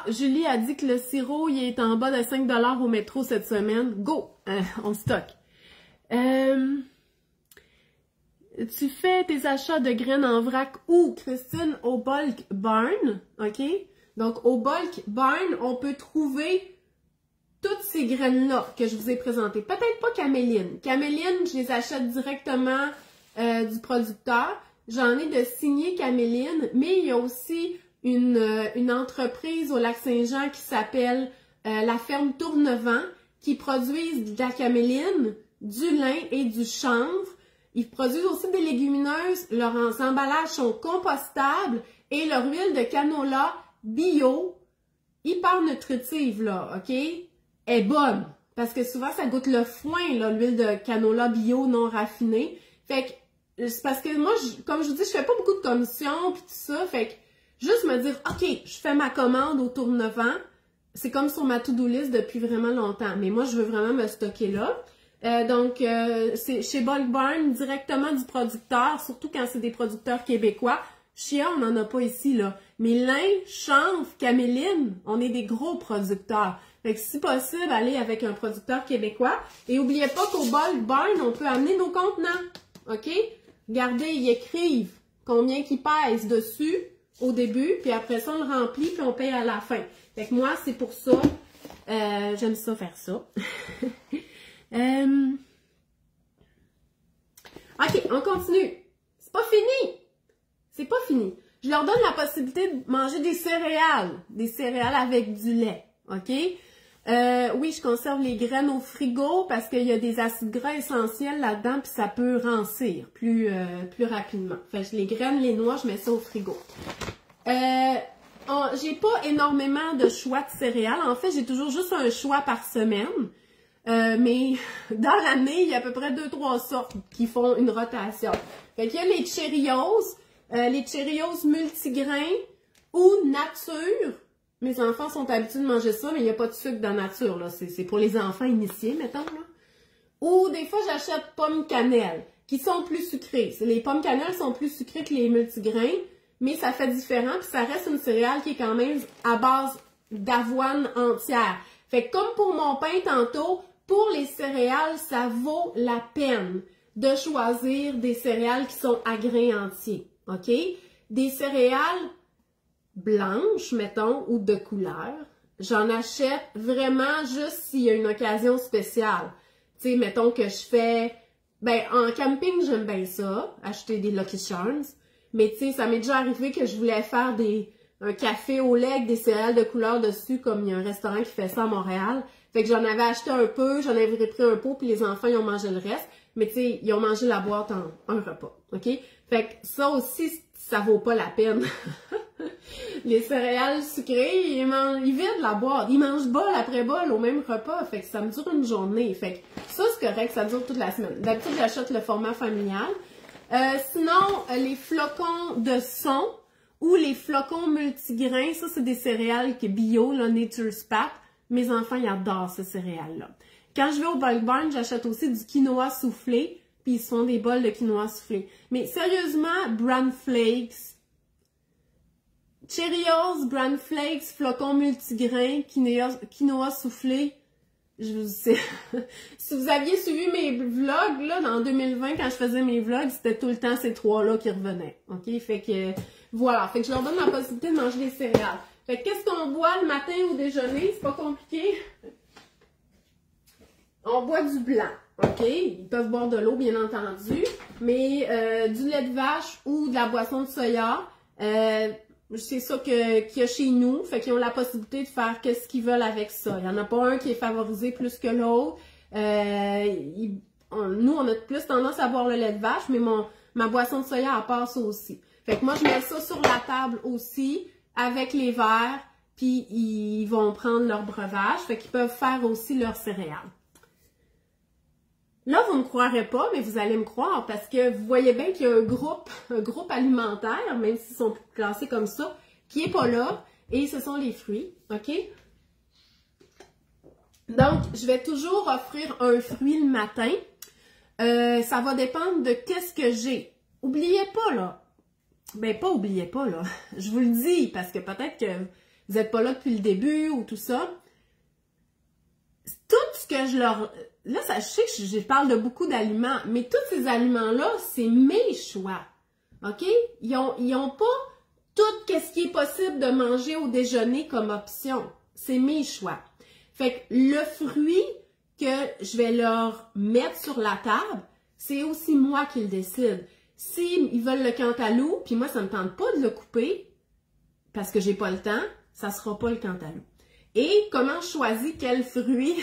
Julie a dit que le sirop, il est en bas de 5 $ au métro cette semaine. Go! On stocke. Tu fais tes achats de graines en vrac où, Christine? Au Bulk Barn, OK? Donc, au Bulk Barn, on peut trouver toutes ces graines-là que je vous ai présentées. Peut-être pas Caméline. Caméline, je les achète directement du producteur. J'en ai de signé Caméline, mais il y a aussi une entreprise au Lac-Saint-Jean qui s'appelle la ferme Tournevent, qui produisent de la caméline, du lin et du chanvre. Ils produisent aussi des légumineuses. Leurs emballages sont compostables et leur huile de canola bio, hyper nutritive, là, OK, est bonne. Parce que souvent, ça goûte le foin, là, l'huile de canola bio non raffinée. Fait que, c'est parce que moi, comme je vous dis, je fais pas beaucoup de commissions pis tout ça. Fait que, juste me dire, OK, je fais ma commande au Tournevent. C'est comme sur ma to-do list depuis vraiment longtemps. Mais moi, je veux vraiment me stocker là. Donc, c'est chez Bulk Barn, directement du producteur, surtout quand c'est des producteurs québécois. Chia, on n'en a pas ici, là. Mais lin, chanvre, caméline, on est des gros producteurs. Fait que si possible, allez avec un producteur québécois. Et n'oubliez pas qu'au Bulk Barn, on peut amener nos contenants. OK? Regardez, ils écrivent combien qu'ils pèsent dessus. au début, puis après ça, on le remplit, puis on paye à la fin. Fait que moi, c'est pour ça. J'aime ça faire ça. OK, on continue. C'est pas fini. C'est pas fini. Je leur donne la possibilité de manger des céréales avec du lait. OK? Oui, je conserve les graines au frigo parce qu'il y a des acides gras essentiels là-dedans puis ça peut rancir plus rapidement. Fait que les graines, les noix, je mets ça au frigo. J'ai pas énormément de choix de céréales. En fait, j'ai toujours juste un choix par semaine. Mais dans l'année, il y a à peu près 2-3 sortes qui font une rotation. Fait qu'il y a les Cheerios multigrains ou nature. Mes enfants sont habitués de manger ça, mais il n'y a pas de sucre dans nature, là. C'est pour les enfants initiés, mettons, là. Ou des fois, j'achète pommes cannelle, qui sont plus sucrées. Les pommes cannelle sont plus sucrées que les multigrains, mais ça fait différent, puis ça reste une céréale qui est quand même à base d'avoine entière. Fait que comme pour mon pain tantôt, pour les céréales, ça vaut la peine de choisir des céréales qui sont à grains entiers, OK? Des céréales blanches, mettons, ou de couleur, j'en achète vraiment juste s'il y a une occasion spéciale. Tu sais, mettons que je fais... Ben, en camping, j'aime bien ça, acheter des Lucky Charms. Mais tu sais, ça m'est déjà arrivé que je voulais faire un café au lait avec des céréales de couleur dessus, comme il y a un restaurant qui fait ça à Montréal. Fait que j'en avais acheté un peu, j'en avais pris un pot, puis les enfants, ils ont mangé le reste. Mais tu sais, ils ont mangé la boîte en un repas, OK? Fait que ça aussi, ça vaut pas la peine. Les céréales sucrées, ils vident la boîte. Ils mangent bol après bol au même repas. Fait que ça me dure une journée. Fait que ça, c'est correct, ça dure toute la semaine. D'habitude, j'achète le format familial. Sinon, les flocons de son ou les flocons multigrains, ça, c'est des céréales qui bio, là, Nature's Pack. Mes enfants, ils adorent ces céréales-là. Quand je vais au Bulk Barn, j'achète aussi du quinoa soufflé, puis ils se font des bols de quinoa soufflé. Mais sérieusement, Bran Flakes, Cheerios, Bran Flakes, flocons multigrains, quinoa soufflé, je vous sais. Si vous aviez suivi mes vlogs, là, en 2020, quand je faisais mes vlogs, c'était tout le temps ces trois-là qui revenaient. OK? Fait que, voilà. Fait que je leur donne la possibilité de manger des céréales. Fait que qu'est-ce qu'on boit le matin au déjeuner? C'est pas compliqué. On boit du blanc. OK? Ils peuvent boire de l'eau, bien entendu. Mais du lait de vache ou de la boisson de soya, c'est ça qu'il y a chez nous. Fait qu'ils ont la possibilité de faire ce qu'ils veulent avec ça. Il n'y en a pas un qui est favorisé plus que l'autre. Nous, on a plus tendance à boire le lait de vache, mais ma boisson de soya, elle passe aussi. Fait que moi, je mets ça sur la table aussi, avec les verres, puis ils vont prendre leur breuvage. Fait qu'ils peuvent faire aussi leurs céréales. Là, vous ne me croirez pas, mais vous allez me croire parce que vous voyez bien qu'il y a un groupe alimentaire, même s'ils sont classés comme ça, qui n'est pas là, et ce sont les fruits, OK? Donc, je vais toujours offrir un fruit le matin. Ça va dépendre de qu'est-ce que j'ai. Oubliez pas, là. Ben, pas oubliez pas, là. Je vous le dis, parce que peut-être que vous n'êtes pas là depuis le début ou tout ça. Tout ce que je leur... Là, je sais que je parle de beaucoup d'aliments, mais tous ces aliments-là, c'est mes choix. OK? Ils ont pas tout ce qui est possible de manger au déjeuner comme option. C'est mes choix. Fait que le fruit que je vais leur mettre sur la table, c'est aussi moi qui le décide. S'ils veulent le cantaloupe, puis moi, ça me tente pas de le couper, parce que j'ai pas le temps, ça sera pas le cantaloupe. Et comment je choisis quel fruit?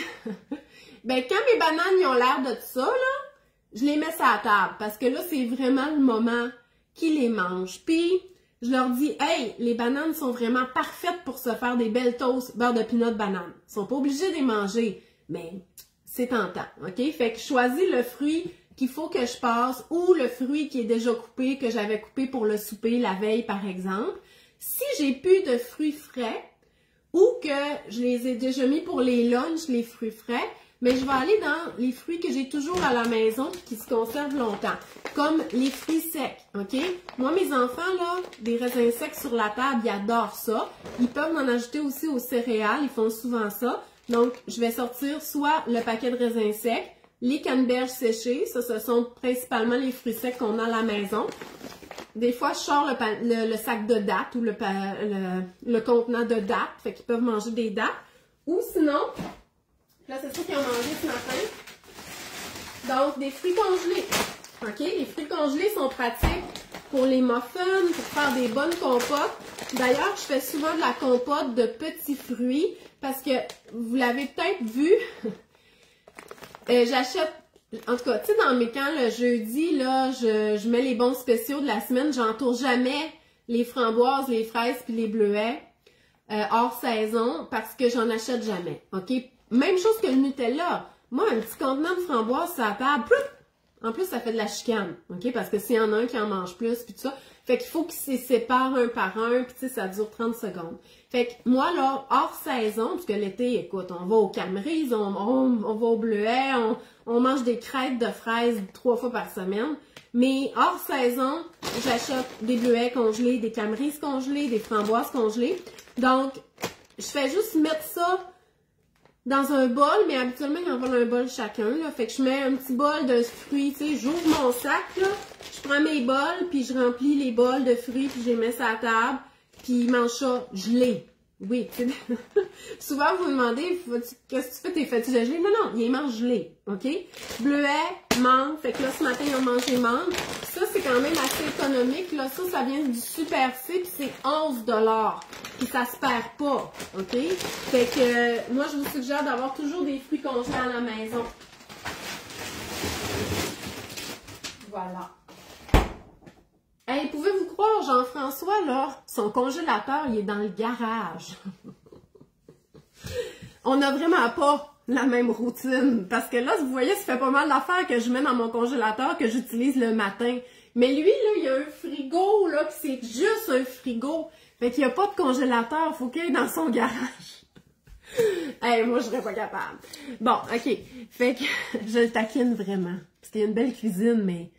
Ben, quand mes bananes ils ont l'air de ça, là, je les mets sur la table. Parce que là, c'est vraiment le moment qu'ils les mangent. Puis, je leur dis, hey, les bananes sont vraiment parfaites pour se faire des belles toasts beurre de pinot de banane. Ils sont pas obligés de les manger, mais c'est tentant, OK? Fait que je choisis le fruit qu'il faut que je passe ou le fruit qui est déjà coupé, que j'avais coupé pour le souper la veille, par exemple. Si j'ai plus de fruits frais ou que je les ai déjà mis pour les lunchs, les fruits frais, mais je vais aller dans les fruits que j'ai toujours à la maison qui se conservent longtemps, comme les fruits secs, OK? Moi, mes enfants, là, des raisins secs sur la table, ils adorent ça. Ils peuvent en ajouter aussi aux céréales, ils font souvent ça. Donc, je vais sortir soit le paquet de raisins secs, les canneberges séchées, ça, ce sont principalement les fruits secs qu'on a à la maison. Des fois, je sors le sac de dattes ou le contenant de dattes, fait qu'ils peuvent manger des dattes. Ou sinon, là, c'est ça qu'ils ont mangé ce matin. Donc, des fruits congelés. OK? Les fruits congelés sont pratiques pour les muffins, pour faire des bonnes compotes. D'ailleurs, je fais souvent de la compote de petits fruits parce que, vous l'avez peut-être vu, j'achète, en tout cas, tu sais, dans mes camps, le jeudi, là, je mets les bons spéciaux de la semaine. J'entoure jamais les framboises, les fraises puis les bleuets hors saison parce que j'en achète jamais. OK? Même chose que le Nutella. Moi, un petit contenant de framboises sur la table, en plus, ça fait de la chicane, OK? Parce que s'il y en a un qui en mange plus, puis tout ça, fait qu'il faut qu'ils se séparent un par un, puis tu sais, ça dure 30 secondes. Fait que moi, là, hors saison, parce que l'été, écoute, on va aux Camerise, on va au Bleuet, on mange des crêpes de fraises 3 fois par semaine. Mais hors saison, j'achète des bleuets congelés, des Camerise congelés, des framboises congelées. Donc, je fais juste mettre ça dans un bol, mais habituellement, ils en veulent un bol chacun, là. Fait que je mets un petit bol de fruits, tu sais, j'ouvre mon sac, là, je prends mes bols, puis je remplis les bols de fruits, puis je les mets sur la table, puis ils mangent ça gelé. Oui, tu sais, souvent, vous me demandez, qu'est-ce que tu fais, tes fêtus de gelé? Non, non, ils mangent gelé, OK? Bleuet, mangue, fait que là, ce matin, ils ont mangé mangue. Ça, c'est quand même assez économique, là. Ça vient du Super C, puis c'est 11 $. Puis ça se perd pas, OK? Fait que, moi, je vous suggère d'avoir toujours des fruits congelés à la maison. Voilà. Hey, pouvez-vous croire, Jean-François, là, son congélateur, il est dans le garage. On n'a vraiment pas la même routine. Parce que là, vous voyez, ça fait pas mal d'affaires que je mets dans mon congélateur que j'utilise le matin. Mais lui, là, il y a un frigo, là, puis c'est juste un frigo. Fait qu'il n'y a pas de congélateur, faut qu'il aille dans son garage. Hey, moi, je serais pas capable. Bon, OK. Fait que je le taquine vraiment. Parce qu'il y a une belle cuisine, mais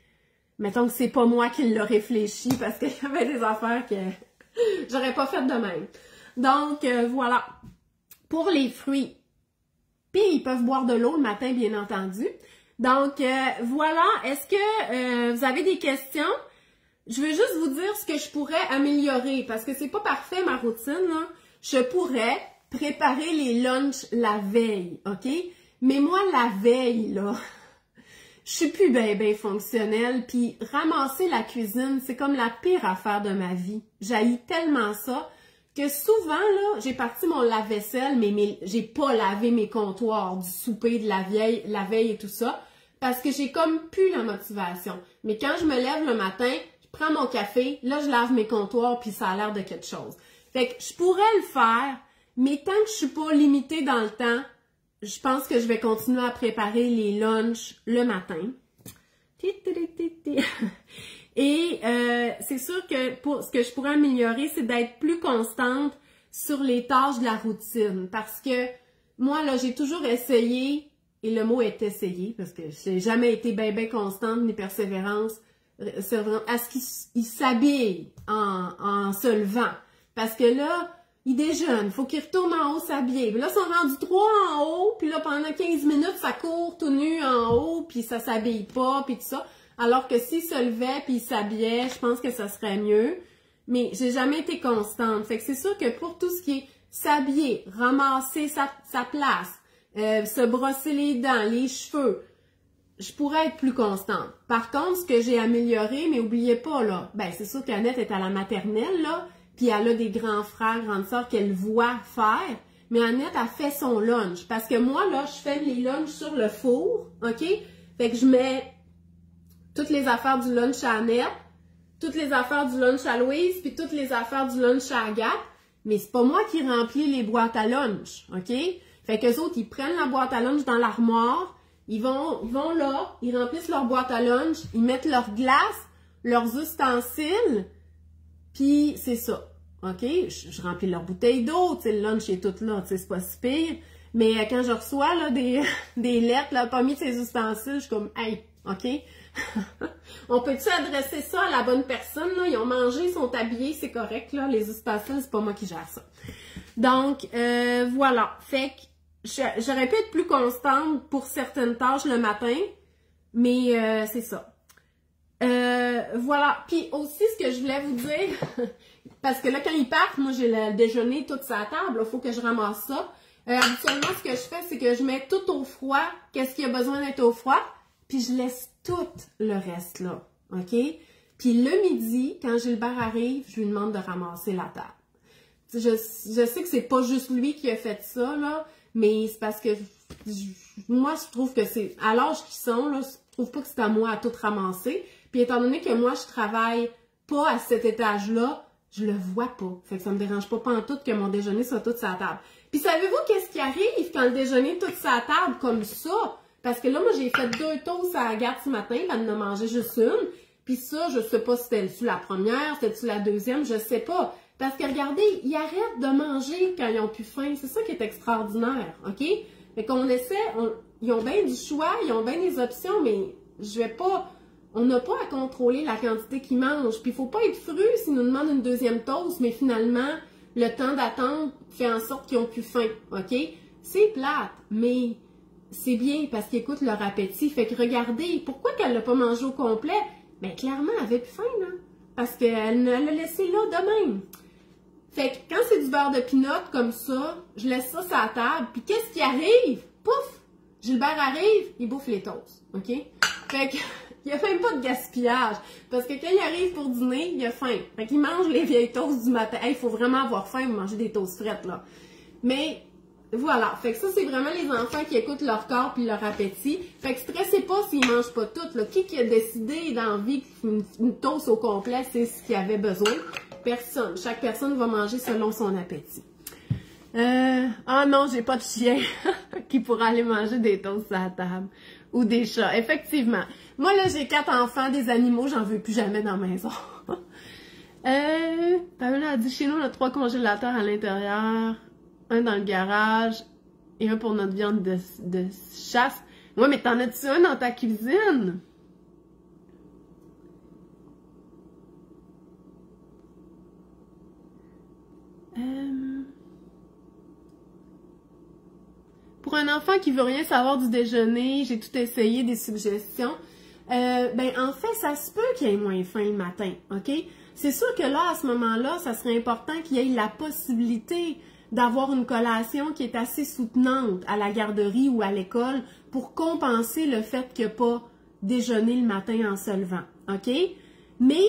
mettons que c'est pas moi qui l'ai réfléchi parce qu'il y avait des affaires que j'aurais pas faites de même. Donc, voilà. Pour les fruits. Puis, ils peuvent boire de l'eau le matin, bien entendu. Donc, voilà. Est-ce que vous avez des questions? Je veux juste vous dire ce que je pourrais améliorer parce que c'est pas parfait ma routine, là. Je pourrais préparer les lunchs la veille, OK? Mais moi, la veille, là, je suis plus ben fonctionnelle, puis ramasser la cuisine, c'est comme la pire affaire de ma vie. J'haïs tellement ça que souvent, là, j'ai parti mon lave-vaisselle, mais j'ai pas lavé mes comptoirs du souper de la veille et tout ça, parce que j'ai comme plus la motivation. Mais quand je me lève le matin, je prends mon café, là, je lave mes comptoirs, puis ça a l'air de quelque chose. Fait que je pourrais le faire, mais tant que je suis pas limitée dans le temps, je pense que je vais continuer à préparer les lunchs le matin. Et c'est sûr que ce que je pourrais améliorer, c'est d'être plus constante sur les tâches de la routine. Parce que moi, là, j'ai toujours essayé, et le mot est essayé, parce que j'ai jamais été ben constante ni persévérance, à ce qu'il s'habille en se levant. Parce que là, il déjeune, faut qu'il retourne en haut s'habiller. Là, ils sont rendus 3 en haut, puis là, pendant 15 minutes, ça court tout nu en haut, puis ça s'habille pas, puis tout ça. Alors que s'il se levait, puis il s'habillait, je pense que ça serait mieux. Mais j'ai jamais été constante. Fait que c'est sûr que pour tout ce qui est s'habiller, ramasser sa place, se brosser les dents, les cheveux, je pourrais être plus constante. Par contre, ce que j'ai amélioré, mais oubliez pas, là, ben c'est sûr qu'Annette est à la maternelle, là, puis elle a des grands frères, grandes sœurs qu'elle voit faire, mais Annette a fait son lunch. Parce que moi, là, je fais les lunchs sur le four, OK? Fait que je mets toutes les affaires du lunch à Annette, toutes les affaires du lunch à Louise, puis toutes les affaires du lunch à Agathe, mais c'est pas moi qui remplis les boîtes à lunch, OK? Fait qu'eux autres, ils prennent la boîte à lunch dans l'armoire, ils vont là, ils remplissent leur boîte à lunch, ils mettent leur glace, leurs ustensiles, puis c'est ça, OK? Je remplis leur bouteille d'eau, tu sais, le lunch est tout là, tu sais, c'est pas si pire. Mais quand je reçois, là, des lettres, là, pas mis de ces ustensiles, je suis comme, hey, OK? On peut-tu adresser ça à la bonne personne, là? Ils ont mangé, ils sont habillés, c'est correct, là. Les ustensiles, c'est pas moi qui gère ça. Donc, voilà. Fait que j'aurais pu être plus constante pour certaines tâches le matin, mais c'est ça. Voilà. Puis aussi, ce que je voulais vous dire, parce que là, quand ils partent, moi, j'ai le déjeuner tout sur la table. Il faut que je ramasse ça. Habituellement, ce que je fais, c'est que je mets tout au froid. Qu'est-ce qui a besoin d'être au froid? Puis je laisse tout le reste là. OK? Puis le midi, quand Gilbert arrive, je lui demande de ramasser la table. Je sais que c'est pas juste lui qui a fait ça, là, mais c'est parce que moi, je trouve que c'est à l'âge qu'ils sont, là, je trouve pas que c'est à moi à tout ramasser. Puis étant donné que moi, je travaille pas à cet étage-là, je le vois pas. Fait que ça me dérange pas pantoute que mon déjeuner soit tout sur la table. Puis savez-vous qu'est-ce qui arrive quand le déjeuner est tout sur la table comme ça? Parce que là, moi, j'ai fait 2 toasts à la garde ce matin, là, de manger juste une. Puis ça, je sais pas si c'était-tu la première, c'était-tu la deuxième, je sais pas. Parce que regardez, ils arrêtent de manger quand ils ont plus faim. C'est ça qui est extraordinaire, OK? Fait qu'on essaie, ils ont bien du choix, ils ont bien des options, mais je vais pas... On n'a pas à contrôler la quantité qu'ils mangent. Puis il faut pas être fru s'ils nous demandent une deuxième toast, mais finalement, le temps d'attente fait en sorte qu'ils ont plus faim, OK? C'est plate, mais c'est bien parce qu'ils écoutent leur appétit. Fait que regardez, pourquoi qu'elle l'a pas mangé au complet? Bien, clairement, elle avait plus faim, là. Parce qu'elle l'a laissé là de même. Fait que quand c'est du beurre de pinot comme ça, je laisse ça sur la table. Puis qu'est-ce qui arrive? Pouf! Gilbert arrive, il bouffe les toasts. OK? Fait que il n'y a même pas de gaspillage. Parce que quand il arrive pour dîner, il a faim. Fait qu'il mange les vieilles toasts du matin. Hey, il faut vraiment avoir faim pour manger des toasts frettes, là. Mais voilà. Fait que ça, c'est vraiment les enfants qui écoutent leur corps puis leur appétit. Fait que stressez pas s'ils mangent pas tout, là. Qui a décidé d'envie qu'une toast au complet, c'est ce qu'il avait besoin? Personne. Chaque personne va manger selon son appétit. Ah non, j'ai pas de chien qui pourra aller manger des toasts à la table. Ou des chats. Effectivement. Moi, là, j'ai 4 enfants, des animaux, j'en veux plus jamais dans la maison. Pamela a dit, chez nous, on a 3 congélateurs à l'intérieur, un dans le garage et un pour notre viande de chasse. Ouais, mais t'en as-tu un dans ta cuisine? Pour un enfant qui veut rien savoir du déjeuner, j'ai tout essayé, des suggestions. Ben, en fait, ça se peut qu'il ait moins faim le matin, OK? C'est sûr que là, à ce moment-là, ça serait important qu'il ait la possibilité d'avoir une collation qui est assez soutenante à la garderie ou à l'école pour compenser le fait qu'il n'y a pas déjeuner le matin en se levant, OK? Mais,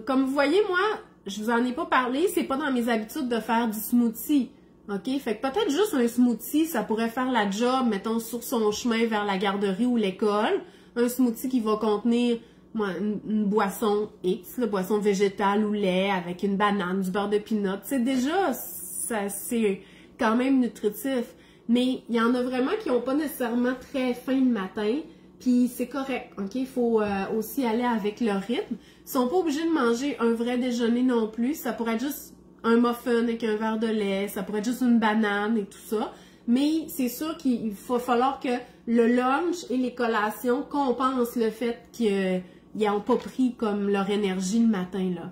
comme vous voyez, moi, je vous en ai pas parlé, c'est pas dans mes habitudes de faire du smoothie. OK? Fait que peut-être juste un smoothie, ça pourrait faire la job, mettons, sur son chemin vers la garderie ou l'école. Un smoothie qui va contenir une boisson X, une boisson végétale ou lait avec une banane, du beurre de pinot. C'est déjà, c'est quand même nutritif. Mais il y en a vraiment qui n'ont pas nécessairement très faim le matin. Puis c'est correct, OK? Il faut aussi aller avec leur rythme. Ils sont pas obligés de manger un vrai déjeuner non plus. Ça pourrait être juste un muffin avec un verre de lait, ça pourrait être juste une banane et tout ça. Mais c'est sûr qu'il va falloir que le lunch et les collations compensent le fait qu'ils n'ont pas pris comme leur énergie le matin, là.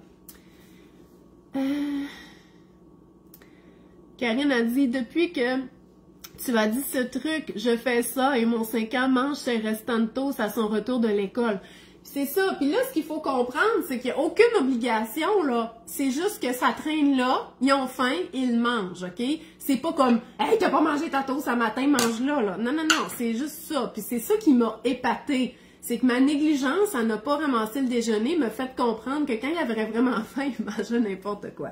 Karine a dit, depuis que tu m'as dit ce truc, je fais ça et mon 5 ans mange ses restants de toast à son retour de l'école. C'est ça. Puis là, ce qu'il faut comprendre, c'est qu'il n'y a aucune obligation, là. C'est juste que ça traîne là, ils ont faim, ils mangent, OK? C'est pas comme, hey, t'as pas mangé ta toast ce matin, mange-la, là. Non, non, non, c'est juste ça. Puis c'est ça qui m'a épatée. C'est que ma négligence à ne pas ramasser le déjeuner me fait comprendre que quand il avait vraiment faim, il mangeait n'importe quoi.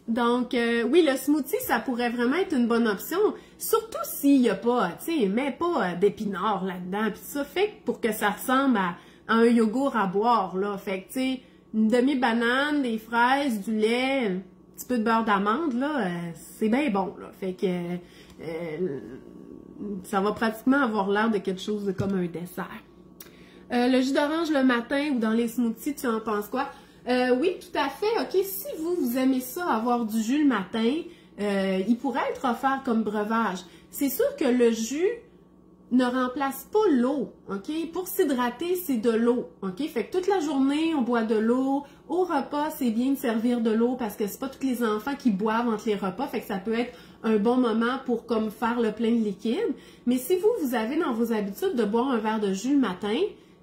Donc, oui, le smoothie, ça pourrait vraiment être une bonne option, surtout s'il n'y a pas, tu sais, mais pas d'épinards là-dedans, puis ça fait que pour que ça ressemble à un yogourt à boire, là, fait que, tu sais, une demi-banane, des fraises, du lait, un petit peu de beurre d'amande, là, c'est bien bon, là, fait que ça va pratiquement avoir l'air de quelque chose de comme un dessert. Le jus d'orange le matin ou dans les smoothies, tu en penses quoi? Oui, tout à fait. OK, si vous aimez ça, avoir du jus le matin, il pourrait être offert comme breuvage. C'est sûr que le jus ne remplace pas l'eau, OK? Pour s'hydrater, c'est de l'eau, OK? Fait que toute la journée, on boit de l'eau. Au repas, c'est bien de servir de l'eau parce que c'est pas tous les enfants qui boivent entre les repas, fait que ça peut être un bon moment pour comme faire le plein de liquide. Mais si vous avez dans vos habitudes de boire un verre de jus le matin,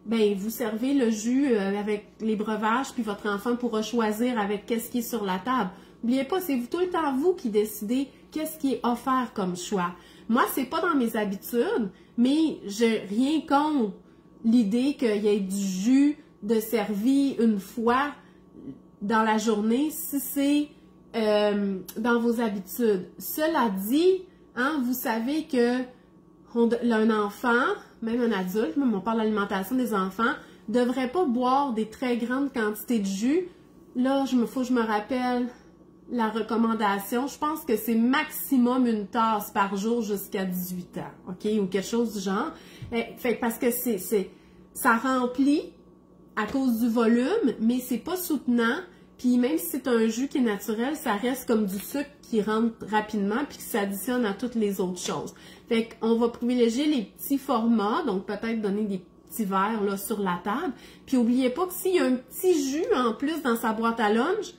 ben vous servez le jus avec les breuvages, puis votre enfant pourra choisir avec qu'est-ce qui est sur la table. N'oubliez pas, c'est tout le temps vous qui décidez qu'est-ce qui est offert comme choix. Moi, c'est pas dans mes habitudes, mais j'ai rien contre l'idée qu'il y ait du jus de servi une fois dans la journée, si c'est dans vos habitudes. Cela dit, hein, vous savez que un enfant, même un adulte, même on parle de l'alimentation des enfants, ne devrait pas boire des très grandes quantités de jus. Là, faut que je me rappelle la recommandation. Je pense que c'est maximum une tasse par jour jusqu'à 18 ans, OK? Ou quelque chose du genre. Parce que ça remplit à cause du volume, mais c'est pas soutenant. Puis même si c'est un jus qui est naturel, ça reste comme du sucre qui rentre rapidement puis qui s'additionne à toutes les autres choses. Fait qu'on va privilégier les petits formats, donc peut-être donner des petits verres là, sur la table. Puis n'oubliez pas que s'il y a un petit jus en plus dans sa boîte à lunch,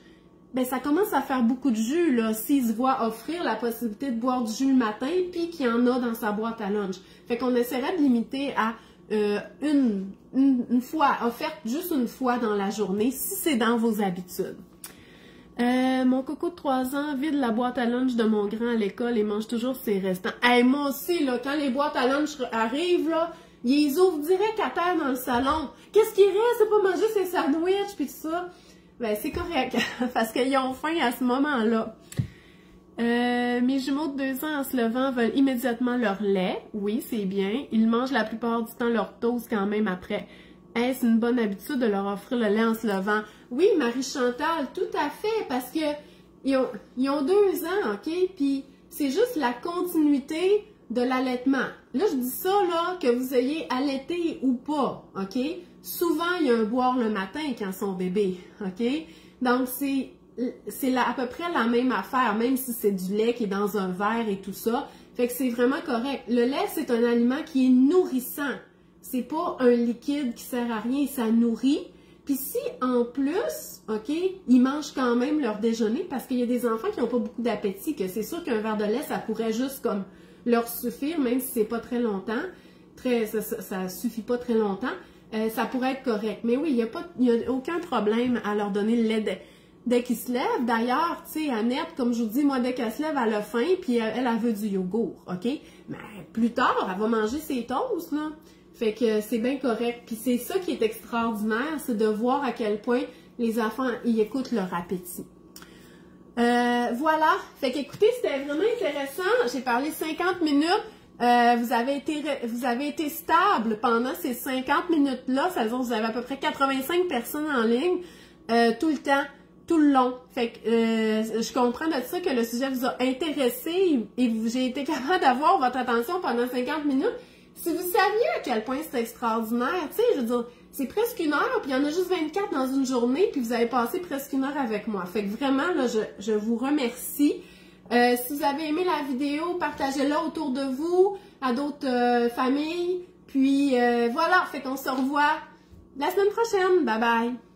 ben ça commence à faire beaucoup de jus là, s'il se voit offrir la possibilité de boire du jus le matin puis qu'il y en a dans sa boîte à lunch. Fait qu'on essaierait de limiter à une fois, offerte juste une fois dans la journée, si c'est dans vos habitudes. Mon coco de 3 ans vide la boîte à lunch de mon grand à l'école et mange toujours ses restants. Hey, moi aussi, là, quand les boîtes à lunch arrivent, là, ils les ouvrent direct à terre dans le salon. Qu'est-ce qui reste? C'est pas manger ses sandwichs puis tout ça. Ben, c'est correct, parce qu'ils ont faim à ce moment-là. Mes jumeaux de 2 ans en se levant veulent immédiatement leur lait. Oui, c'est bien. Ils mangent la plupart du temps leur toast quand même après. Est-ce une bonne habitude de leur offrir le lait en se levant? Oui, Marie-Chantal, tout à fait, parce que ils ont 2 ans, OK? Puis c'est juste la continuité de l'allaitement. Là, je dis ça, là, que vous ayez allaité ou pas, OK? Souvent, il y a un boire le matin quand ils sont bébés, OK? Donc, c'est à peu près la même affaire, même si c'est du lait qui est dans un verre et tout ça. Fait que c'est vraiment correct. Le lait, c'est un aliment qui est nourrissant. C'est pas un liquide qui sert à rien, ça nourrit. Puis si, en plus, OK, ils mangent quand même leur déjeuner, parce qu'il y a des enfants qui n'ont pas beaucoup d'appétit, que c'est sûr qu'un verre de lait, ça pourrait juste comme leur suffire, même si c'est pas très longtemps. Ça suffit pas très longtemps. Ça pourrait être correct. Mais oui, il n'y a aucun problème à leur donner le lait dès qu'ils se lèvent. D'ailleurs, tu sais, Annette, comme je vous dis, moi, dès qu'elle se lève, elle a faim, puis elle veut du yogourt, OK? Mais plus tard, elle va manger ses toasts, là. Fait que c'est bien correct. Puis c'est ça qui est extraordinaire, c'est de voir à quel point les enfants, ils écoutent leur appétit. Voilà. Fait qu'écoutez, c'était vraiment intéressant. J'ai parlé 50 minutes. Vous avez été stable pendant ces 50 minutes-là. Ça veut dire que vous avez à peu près 85 personnes en ligne tout le temps, tout le long. Fait que je comprends de ça que le sujet vous a intéressé et j'ai été capable d'avoir votre attention pendant 50 minutes. Si vous saviez à quel point c'est extraordinaire, tu sais, je veux dire, c'est presque 1 heure, puis il y en a juste 24 dans une journée, puis vous avez passé presque 1 heure avec moi. Fait que vraiment, là, je vous remercie. Si vous avez aimé la vidéo, partagez-la autour de vous, à d'autres familles. Puis voilà, fait qu'on se revoit la semaine prochaine. Bye bye!